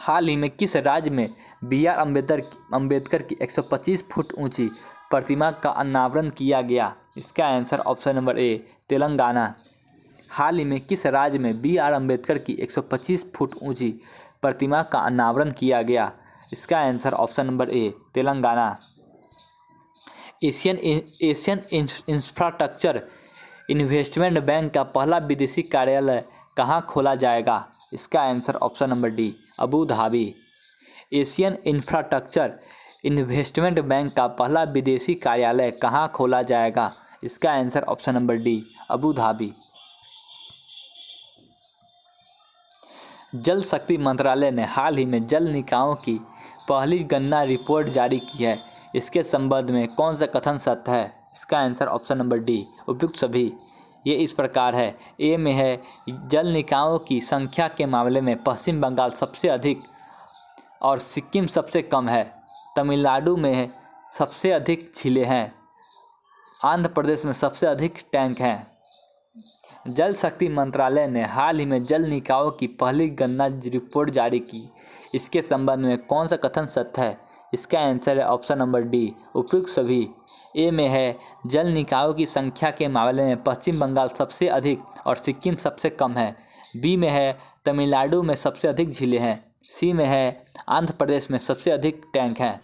हाल ही में किस राज्य में BR अम्बेडकर की 125 फुट ऊंची प्रतिमा का अनावरण किया गया? इसका answer option number A Telangana. हाल ही में किस राज्य में BR अम्बेडकर की 125 फुट ऊंची प्रतिमा का अनावरण किया गया? इसका answer option number A Telangana. Asian infrastructure investment bank का पहला विदेशी कार्यालय कहाँ खोला जाएगा? इसका answer option number D Abu Dhabi. Asian infrastructure investment bank का पहला विदेशी कार्यालय कहाँ खोला जाएगा? इसका answer option number D Abu Dhabi. जल शक्ति मंत्रालय ने हाल ही में जल निकायों की पहली गणना रिपोर्ट जारी की है। इसके संबंध में कौन सा कथन सत्य है? इसका आंसर ऑप्शन नंबर डी उपयुक्त सभी ये इस प्रकार है। ए में है, जल निकायों की संख्या के मामले में पश्चिम बंगाल सबसे अधिक और सिक्किम सबसे कम है। तमिलनाडु में सबसे अधिक झीलें हैं। आंध्र प्रदेश में सबसे अधिक टैंक हैं। जल शक्ति मंत्रालय ने हाल ही में जल निकायों की पहली गणना रिपोर्ट जारी की। इसके संबंध में कौन सा कथन सत्य है? इसका आंसर है ऑप्शन नंबर डी उपयुक्त सभी। ए में है, जल निकायों की संख्या के मामले में पश्चिम बंगाल सबसे अधिक और सिक्किम सबसे कम है। बी में है, तमिलनाडु में सबसे अधिक झीलें हैं। सी में है, आंध्र प्रदेश में सबसे अधिक टैंक हैं।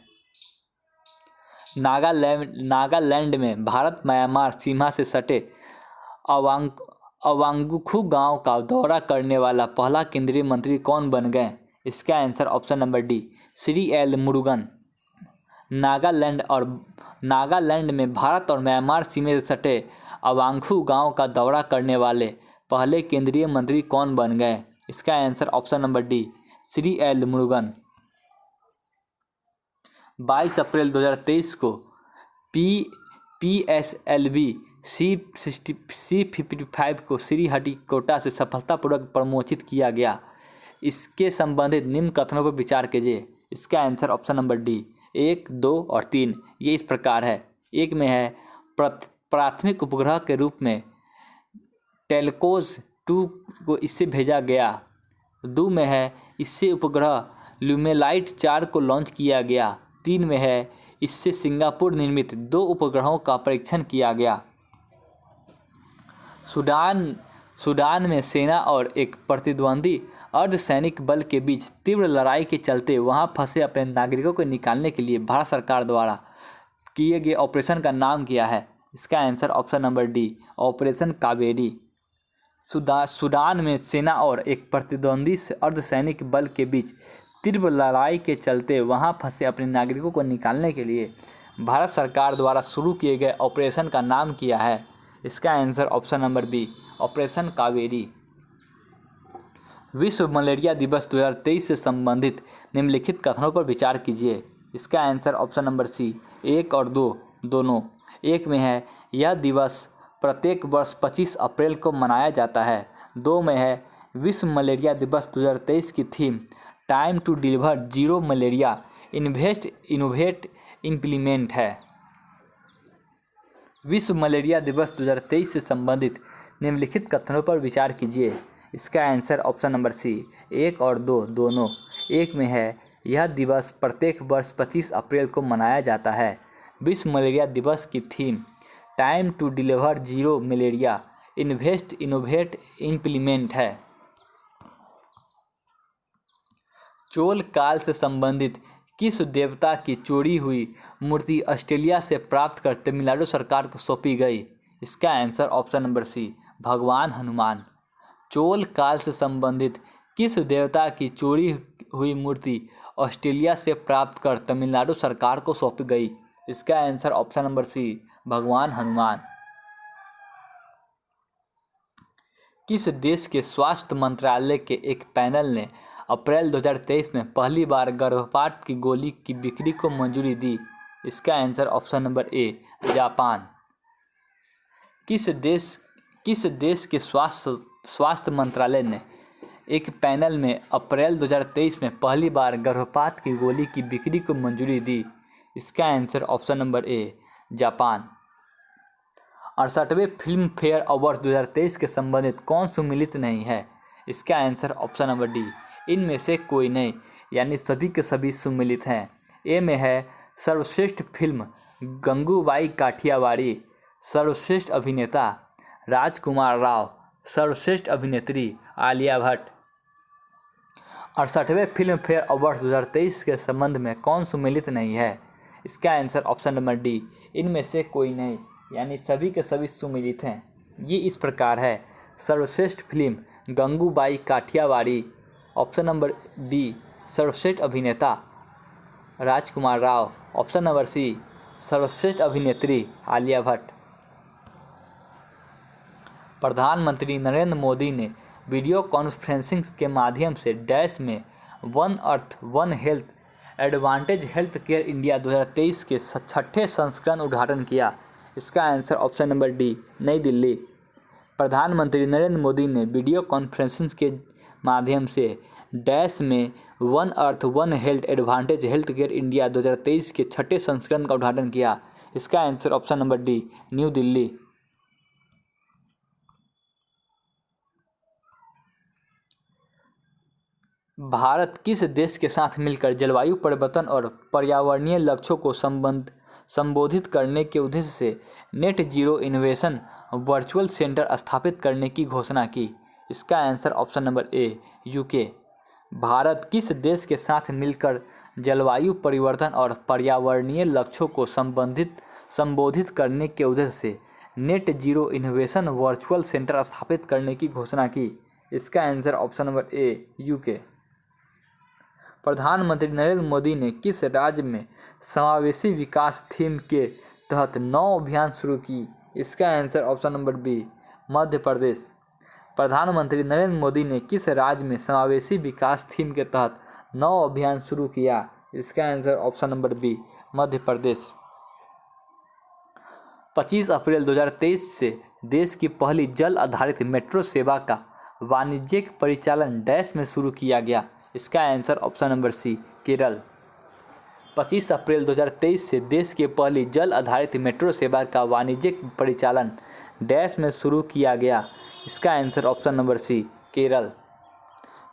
नागालैंड में भारत म्यांमार सीमा से सटे अवांगखू गांव का दौरा करने वाला पहला केंद्रीय मंत्री कौन बन गए? इसका answer option number D Shri L Murugan. Nagaland में भारत और म्यांमार सीमा से सटे अवांगखू गांव का दौरा करने वाले पहले केंद्रीय मंत्री कौन बन गए? इसका answer option number D Shri L Murugan. 22 अप्रैल 2023 को PSLV C55 को श्रीहरिकोटा से सफलतापूर्वक प्रमोचित किया गया। इसके संबंधित निम्न कथनों पर विचार कीजिए। इसका आंसर ऑप्शन नंबर डी 1, 2 और 3 ये इस प्रकार है। एक में है, प्राथमिक उपग्रह के रूप में टेलकोज 2 को इससे भेजा गया। 2 में है, इससे उपग्रह ल्यूमेलाइट 4 को लॉन्च किया गया। 3 में है, इससे सिंगापुर निर्मित 2 उपग्रहों का परीक्षण किया गया। सूडान में सेना और एक प्रतिद्वंदी अर्धसैनिक बल के बीच तीव्र लड़ाई के चलते वहां फंसे अपने नागरिकों को निकालने के लिए भारत सरकार द्वारा किए गए ऑपरेशन का नाम क्या है? इसका answer option number D operation Kaveri. Sudan में सेना और एक प्रतिद्वंदी अर्धसैनिक बल के बीच तीव्र लड़ाई के चलते वहां फंसे अपने नागरिकों को निकालने के लिए भारत सरकार द्वारा शुरू किए गए ऑपरेशन का नाम क्या है? इसका answer option number B operation Kaveri. विश्व मलेरिया दिवस 2023 से संबंधित निम्नलिखित कथनों पर विचार कीजिए। इसका आंसर ऑप्शन नंबर सी 1 और 2 दोनों। एक में है, यह दिवस प्रत्येक वर्ष 25 अप्रैल को मनाया जाता है। 2 में है, विश्व मलेरिया दिवस 2023 की theme time to deliver zero malaria invest innovate implement है। विश्व मलेरिया दिवस 2023 से संबंधित निम्नलिखित कथनों पर विचार कीजिए। इसका आंसर ऑप्शन नंबर सी 1 और 2 दोनों। एक में है, यह दिवस प्रत्येक वर्ष 25 अप्रैल को मनाया जाता है। विश्व मलेरिया दिवस की theme time to deliver zero malaria, invest innovate implement है। चोल काल से संबंधित किस देवता की चोरी हुई मूर्ति ऑस्ट्रेलिया से प्राप्त कर तमिलनाडु सरकार को सौंपी गई? इसका आंसर ऑप्शन नंबर सी, भगवान हनुमान। चोल काल से संबंधित किस देवता की चोरी हुई मूर्ति ऑस्ट्रेलिया से प्राप्त कर तमिलनाडु सरकार को सौंपी गई? इसका आंसर ऑप्शन नंबर सी, भगवान हनुमान। किस देश के स्वास्थ्य मंत्रालय के एक पैनल ने अप्रैल 2023 में पहली बार गर्भपात की गोली की बिक्री को मंजूरी दी? इसका answer option number A, Japan. किस देश के स्वास्थ्य मंत्रालय ने एक पैनल में अप्रैल 2023 में पहली बार गर्भपात की गोली की बिक्री को मंजूरी दी? इसका answer option number A, Japan. 68वें फिल्म फेयर अवार्ड 2023 के संबंधित कौन सुमिलित नहीं है? इसका आंसर ऑप्शन नंबर डी, इनमें से कोई नहीं, यानी सभी के सभी सुमिलित हैं। ए में है सर्वश्रेष्ठ फिल्म गंगूबाई काठियावाड़ी, सर्वश्रेष्ठ अभिनेता राजकुमार राव, सर्वश्रेष्ठ अभिनेत्री आलिया भट्ट। 68वें फिल्म फेयर अवार्ड 2023 के संबंध में कौन सुमिलित नहीं है? इसका आंसर ऑप्शन नंबर डी, इनमें से कोई नहीं, यानी सभी के सभी सुमिलित हैं। ये इस प्रकार है: सर्वश्रेष्ठ film Gangubai Kathiawadi, option number B सर्वश्रेष्ठ अभिनेता Rajkummar Rao, option number C सर्वश्रेष्ठ अभिनेत्री आलिया भट्ट। प्रधानमंत्री नरेंद्र मोदी ने वीडियो कॉन्फ्रेंसिंग के माध्यम से डैश में one earth one health advantage health care India 2023 के 6ठे संस्करण उद्घाटन किया। इसका आंसर ऑप्शन नंबर डी, नई दिल्ली। प्रधानमंत्री नरेंद्र मोदी ने वीडियो कॉन्फ्रेंसिंग के माध्यम से डैश में one earth one health advantage health care India 2023 के 6ठे संस्करण का उद्घाटन किया। इसका answer option number D, new Delhi. Bharat किस देश के साथ मिलकर जलवायु परिवर्तन और पर्यावरणीय लक्ष्यों को संबोधित करने के उद्देश्य से net zero innovation virtual centre स्थापित करने की घोषणा की? इसका आंसर ऑप्शन नंबर ए, यूके। भारत किस देश के साथ मिलकर जलवायु परिवर्तन और पर्यावरणीय लक्ष्यों को संबोधित करने के उद्देश्य से net zero innovation virtual centre स्थापित करने की घोषणा की? इसका आंसर ऑप्शन नंबर ए, यूके। प्रधानमंत्री नरेंद्र मोदी ने किस राज्य में समावेशी विकास थीम के तहत 9 अभियान शुरू की? इसका answer option number B, Madhya Pradesh. प्रधानमंत्री नरेंद्र मोदी ने किस राज्य में समावेशी विकास थीम के तहत 9 अभियान शुरू किया? इसका answer option number B, Madhya Pradesh. 25 अप्रैल 2023 से देश की पहली जल आधारित मेट्रो सेवा का वाणिज्यिक परिचालन डैश में शुरू किया गया? इसका answer option number C, Kerala. 25 अप्रैल 2023 से देश की पहली जल आधारित मेट्रो सेवा का वाणिज्यिक परिचालन डैश में शुरू किया गया? इसका answer option number C, Kerala.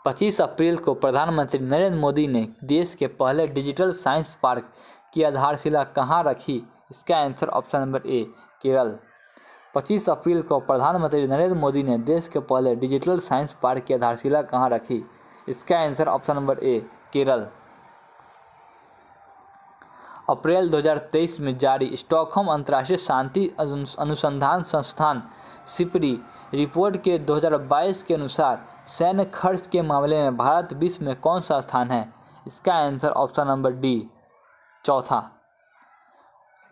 25 अप्रैल को प्रधानमंत्री नरेंद्र मोदी ने देश के पहले डिजिटल साइंस पार्क की आधारशिला कहाँ रखी? इसका answer option number A, Kerala. 25 अप्रैल को प्रधानमंत्री नरेंद्र मोदी ने देश के पहले डिजिटल साइंस पार्क की आधारशिला कहाँ रखी? इसका answer option number A, Kerala. April 2023 में जारी स्टॉकहोम अंतर्राष्ट्रीय शांति अनुसंधान संस्थान सिपरी रिपोर्ट के 2022 के अनुसार सैन्य खर्च के मामले में भारत विश्व में कौन सा स्थान है? इसका आंसर ऑप्शन नंबर डी, चौथा।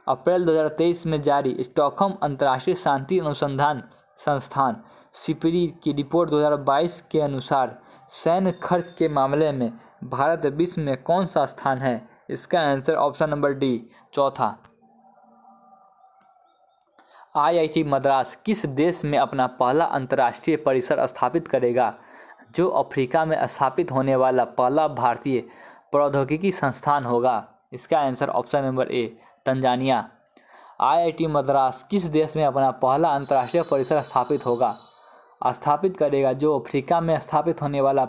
अप्रैल 2023 में जारी स्टॉकहोम अंतर्राष्ट्रीय शांति अनुसंधान संस्थान सिपरी की रिपोर्ट 2022 के अनुसार सैन्य खर्च के मामले में भारत विश्व में कौन सा स्थान है? इसका आंसर ऑप्शन नंबर डी, चौथा। IIT मद्रास किस देश में अपना पहला अंतर्राष्ट्रीय परिसर स्थापित करेगा, जो अफ्रीका में स्थापित होने वाला पहला भारतीय प्रौद्योगिकी संस्थान होगा? इसका आंसर ऑप्शन नंबर ए, तंजानिया। IIT मद्रास किस देश में अपना पहला अंतर्राष्ट्रीय परिसर स्थापित करेगा, जो अफ्रीका में स्थापित होने वाला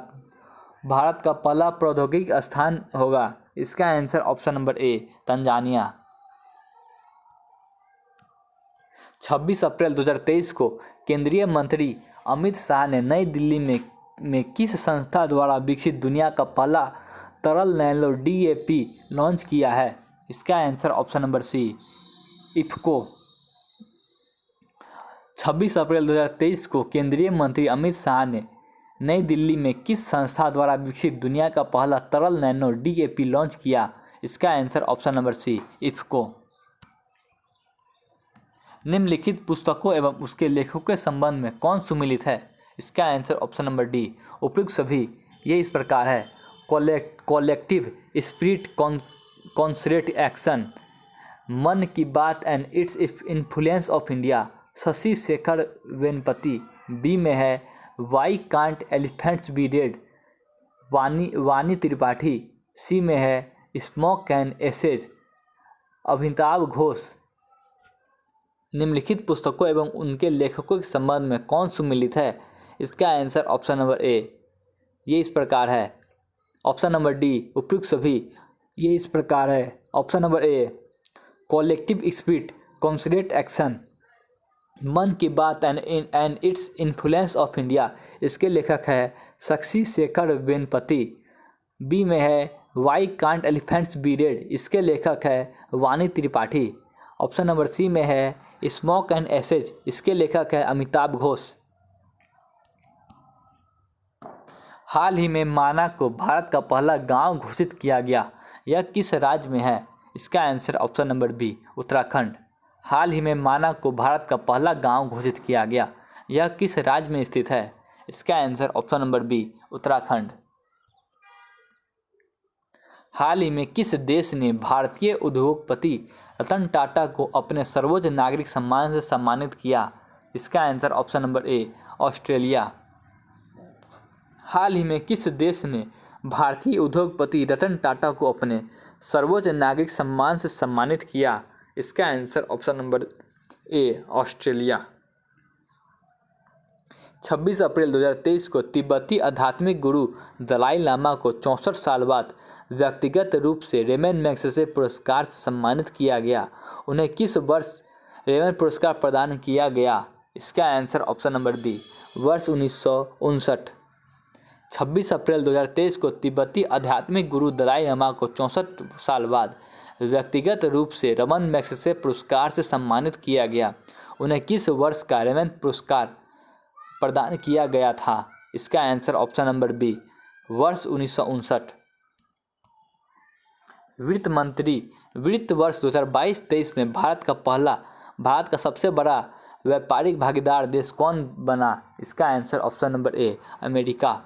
भारत का पहला प्रौद्योगिक स्थान होगा? इसका आंसर ऑप्शन नंबर ए तंजानिया। 26 अप्रैल 2023 को केंद्रीय मंत्री अमित शाह ने नई दिल्ली में किस संस्था द्वारा विकसित दुनिया का पहला तरल नैनो डीएपी लॉन्च किया है? इसका answer option number C IFFCO. 26 अप्रैल 2023 को केंद्रीय मंत्री अमित शाह ने नई दिल्ली में किस संस्था द्वारा विकसित दुनिया का पहला तरल नैनो डीएपी लॉन्च किया? इसका answer option number C IFFCO. निम्नलिखित पुस्तकों एवं उसके लेखकों के संबंध में कौन सुमिलित है? इसका आंसर ऑप्शन नंबर डी उपयुक्त सभी। ये इस प्रकार है: collective spirit, concerted action, Mann Ki Baat and its influence of India, Shashi Shekhar Vempati. B में है why can't elephants be dead, Vani Tripathi. C में है smoke and ashes, Amitabh Ghosh. निम्नलिखित पुस्तकों एवं उनके लेखकों के संबंध में कौन सुमिलित है? इसका आंसर ऑप्शन नंबर ए ये इस प्रकार है। ऑप्शन नंबर डी उपयुक्त सभी। ये इस प्रकार है। Option number A collective spirit, concerted action, Mann Ki Baat and its influence of India. इसके लेखक है शशि शेखर वेम्पति। बी में है why can't elephants be dead. इसके लेखक है वानी त्रिपाठी। ऑप्शन नंबर सी में है स्मोक एंड एसेज। इसके लेखक है अमिताभ घोष। हाल ही में माना को भारत का पहला गांव घोषित किया गया, यह किस राज्य में है? इसका answer option number B Uttarakhand. हाल ही में माना को भारत का पहला गांव घोषित किया गया, यह किस राज्य में स्थित है? इसका answer option number B Uttarakhand. हाल ही में किस देश ने भारतीय उद्योगपति रतन टाटा को अपने सर्वोच्च नागरिक सम्मान से सम्मानित किया? इसका answer option number A Australia. हाल ही में किस देश ने भारतीय उद्योगपति रतन टाटा को अपने सर्वोच्च नागरिक सम्मान से सम्मानित किया? इसका answer option number A Australia. 26 अप्रैल 2023 को तिब्बती आध्यात्मिक गुरु दलाई लामा को 64 साल बाद व्यक्तिगत रूप से रेमन मैग्सेसे पुरस्कार से सम्मानित किया गया। उन्हें किस वर्ष रेमन पुरस्कार प्रदान किया गया? इसका आंसर ऑप्शन नंबर बी वर्ष 1959। 26 अप्रैल 2023 को तिब्बती आध्यात्मिक गुरु दलाई लामा को 64 साल बाद व्यक्तिगत रूप से रमन मैग्सेसे पुरस्कार से सम्मानित किया गया। उन्हें किस वर्ष का रेमन पुरस्कार प्रदान किया गया था? इसका आंसर ऑप्शन नंबर बी वर्ष 1959। वित्त मंत्री वित्त वर्ष 2022-23 में भारत का सबसे बड़ा व्यापारिक भागीदार देश कौन बना? इसका answer option number A America.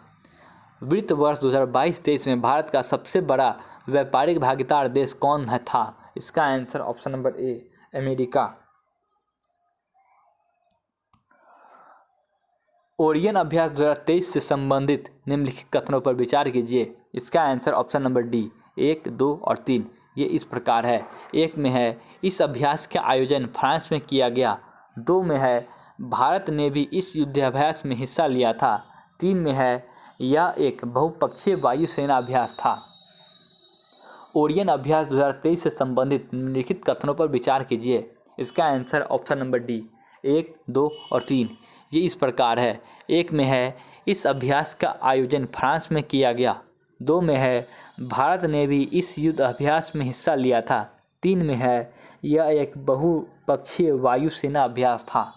वित्त वर्ष 2022-23 में भारत का सबसे बड़ा व्यापारिक भागीदार देश कौन था? इसका answer option number A America. Orion अभ्यास 2023 से संबंधित निम्नलिखित कथनों पर विचार कीजिए। इसका आंसर ऑप्शन नंबर डी 1, 2 और 3। ये इस प्रकार है। 1 में है इस अभ्यास का आयोजन फ्रांस में किया गया। 2 में है भारत ने भी इस युद्धाभ्यास में हिस्सा लिया था। 3 में है यह एक बहुपक्षीय वायुसेना अभ्यास था। ओरियन अभ्यास 2023 से संबंधित निम्नलिखित कथनों पर विचार कीजिए। इसका आंसर ऑप्शन नंबर डी 1, 2 और 3। ये इस प्रकार है। 1 में है इस अभ्यास का आयोजन फ्रांस में किया गया। 2 में है भारत ने भी इस युद्ध अभ्यास में हिस्सा लिया था। 3 में है यह एक बहुपक्षीय वायुसेना अभ्यास था।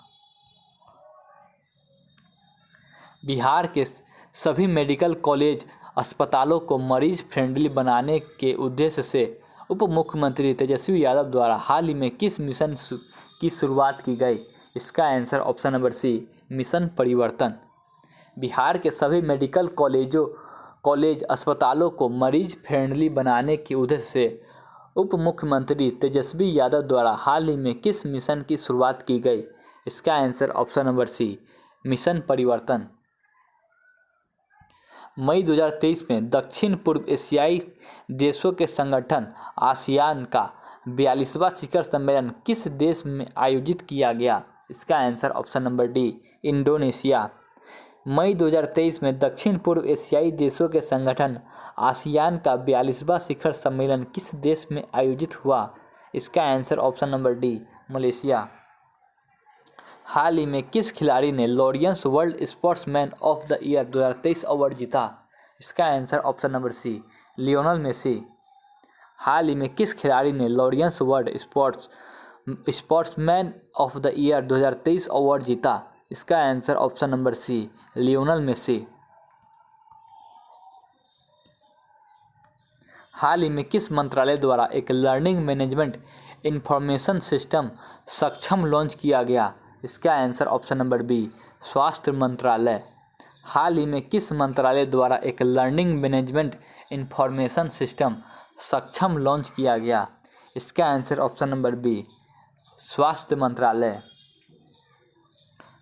बिहार के सभी मेडिकल कॉलेज अस्पतालों को मरीज फ्रेंडली बनाने के उद्देश्य से उप मुख्यमंत्री तेजस्वी यादव द्वारा हाल ही में किस मिशन की शुरुआत की गई? इसका answer option number C mission Parivartan. Bihar के सभी मेडिकल कॉलेज अस्पतालों को मरीज फ्रेंडली बनाने के उद्देश्य से उप मुख्यमंत्री तेजस्वी यादव द्वारा हाल ही में किस मिशन की शुरुआत की गई? इसका answer option number C mission Parivartan. मई 2023 में दक्षिण पूर्व एशियाई देशों के संगठन आसियान का 42वां शिखर सम्मेलन किस देश में आयोजित किया गया? इसका answer option number D Indonesia. May 2023 में दक्षिण पूर्व एशियाई देशों के संगठन आसियान का 42वां शिखर सम्मेलन किस देश में आयोजित हुआ? इसका answer option number D, Malaysia. हाल ही में किस खिलाड़ी ने Laureus world sportsman of the year 2023 award जीता? इसका answer option number C, Lionel Messi. हाल ही में किस खिलाड़ी ने Laureus world sportsman of the year 2023 award जीता? इसका answer option number C, Lionel Messi. हाल ही में किस मंत्रालय द्वारा एक learning management information system Saksham launch किया गया? इसका आंसर ऑप्शन नंबर बी, स्वास्थ्य मंत्रालय। हाल ही में किस मंत्रालय द्वारा एक learning management information system Saksham launch किया गया? इसका आंसर ऑप्शन नंबर बी, स्वास्थ्य मंत्रालय।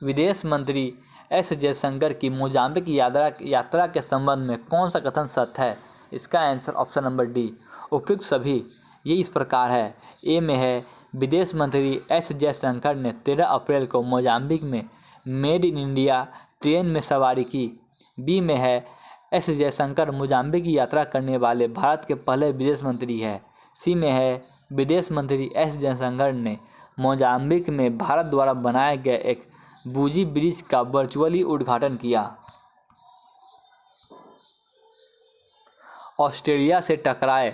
विदेश मंत्री एस जयशंकर की मोजाम्बिक यात्रा के संबंध में कौन सा कथन सत्य है? इसका आंसर ऑप्शन नंबर डी, उपयुक्त सभी। ये इस प्रकार है। ए में है विदेश मंत्री एस जयशंकर ने 13 अप्रैल को मोजाम्बिक में मेड इन इंडिया ट्रेन में सवारी की। बी में है एस जयशंकर मोजाम्बिक की यात्रा करने वाले भारत के पहले विदेश मंत्री है। सी में है विदेश मंत्री एस जयशंकर ने मोजाम्बिक में भारत द्वारा बनाए गए एक बूजी ब्रिज का वर्चुअली उद्घाटन किया। ऑस्ट्रेलिया से टकराए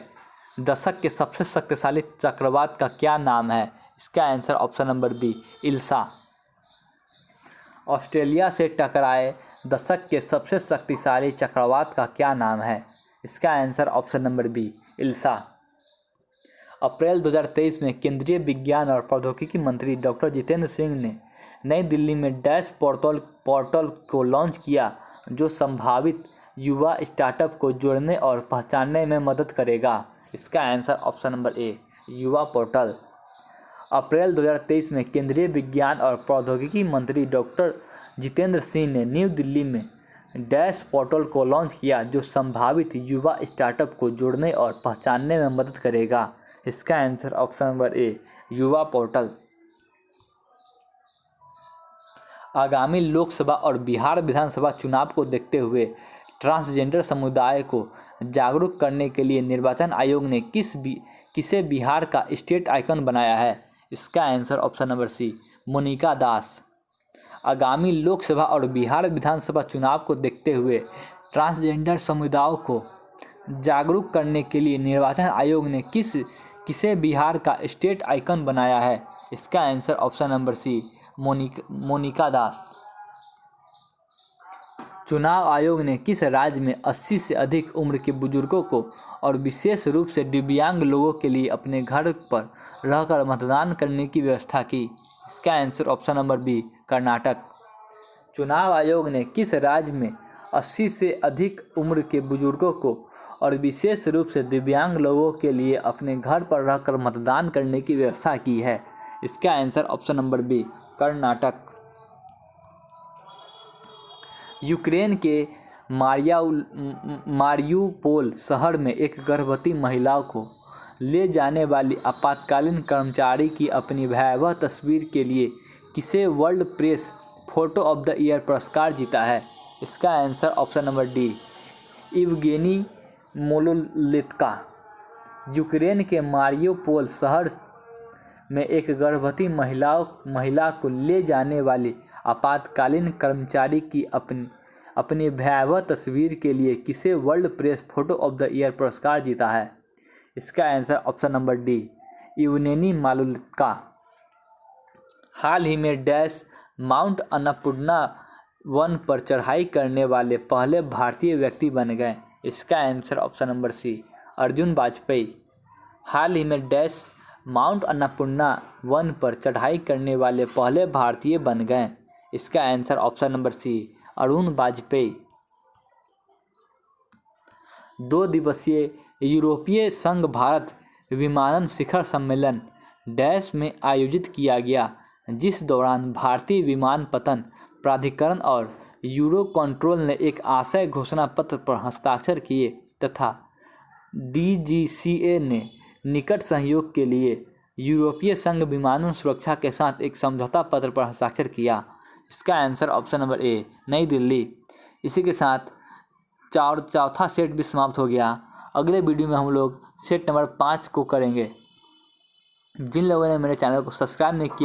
दशक के सबसे शक्तिशाली चक्रवात का क्या नाम है? इसका answer option number B, Ilsa. Australia से टकराए दशक के सबसे शक्तिशाली चक्रवात का क्या नाम है? इसका आंसर ऑप्शन नंबर बी, इल्सा। अप्रैल 2023 में केंद्रीय विज्ञान और प्रौद्योगिकी मंत्री डॉक्टर जितेंद्र सिंह ने नई दिल्ली में डैश पोर्टल को लॉन्च किया, जो संभावित युवा स्टार्टअप को जोड़ने और पहचानने में मदद करेगा। इसका आंसर ऑप्शन नंबर ए, युवा पोर्टल। अप्रैल 2023 में केंद्रीय विज्ञान और प्रौद्योगिकी मंत्री डॉक्टर जितेंद्र सिंह ने न्यू दिल्ली में डैश पोर्टल को लॉन्च किया, जो संभावित युवा स्टार्टअप को जोड़ने और पहचानने में मदद करेगा। इसका आंसर ऑप्शन नंबर ए, युवा पोर्टल। आगामी लोकसभा और बिहार विधानसभा चुनाव को देखते हुए ट्रांसजेंडर समुदाय को जागरूक करने के लिए निर्वाचन आयोग ने किसे बिहार का स्टेट आइकन बनाया है? इसका answer option number C, Monika Das. आगामी लोकसभा और बिहार विधानसभा चुनाव को देखते हुए ट्रांसजेंडर समुदायों को जागरूक करने के लिए निर्वाचन आयोग ने किसे बिहार का स्टेट आइकन बनाया है? इसका answer option number C, Monika Das. चुनाव आयोग ने किस राज्य में 80 से अधिक उम्र के बुजुर्गों को और विशेष रूप से दिव्यांग लोगों के लिए अपने घर पर रहकर मतदान करने की व्यवस्था की? इसका answer option number B, Karnataka. चुनाव आयोग ने किस राज्य में 80 से अधिक उम्र के बुजुर्गों को और विशेष रूप से दिव्यांग लोगों के लिए अपने घर पर रहकर मतदान करने की व्यवस्था की है? इसका answer option number B, Karnataka. Ukraine के मारियुपोल शहर में एक गर्भवती महिला को ले जाने वाली आपातकालीन कर्मचारी की अपनी भयावह तस्वीर के लिए किसे world press photo of the year पुरस्कार जीता है? इसका answer option number D, Evgeniy Maloletka. Ukraine के मारियुपोल शहर में एक गर्भवती महिला को ले जाने वाली आपातकालीन कर्मचारी की अपनी भयावह तस्वीर के लिए किसे world press photo of the year पुरस्कार जीता है? इसका answer option number D, Evgeniy मोलोलित्का। हाल ही में डैश माउंट अन्नपूर्णा 1 पर चढ़ाई करने वाले पहले भारतीय व्यक्ति बन गए? इसका answer option number C, Arjun Vajpai. हाल ही में डैश माउंट अन्नपूर्णा 1 पर चढ़ाई करने वाले पहले भारतीय बन गए? इसका answer option number C, Arun Vajpayee. 2 दिवसीय यूरोपीय संघ भारत विमानन शिखर सम्मेलन डैश में आयोजित किया गया, जिस दौरान भारतीय विमानपत्तन प्राधिकरण और यूरोकंट्रोल ने एक आशय घोषणा पत्र पर हस्ताक्षर किए तथा DGCA ने निकट सहयोग के लिए यूरोपीय संघ विमानन सुरक्षा के साथ एक समझौता पत्र पर हस्ताक्षर किया। इसका आंसर ऑप्शन नंबर ए, नई दिल्ली। इसी के साथ चौथा सेट भी समाप्त हो गया। अगले वीडियो में हम लोग सेट नंबर 5 को करेंगे। जिन लोगों ने मेरे चैनल को सब्सक्राइब नहीं किया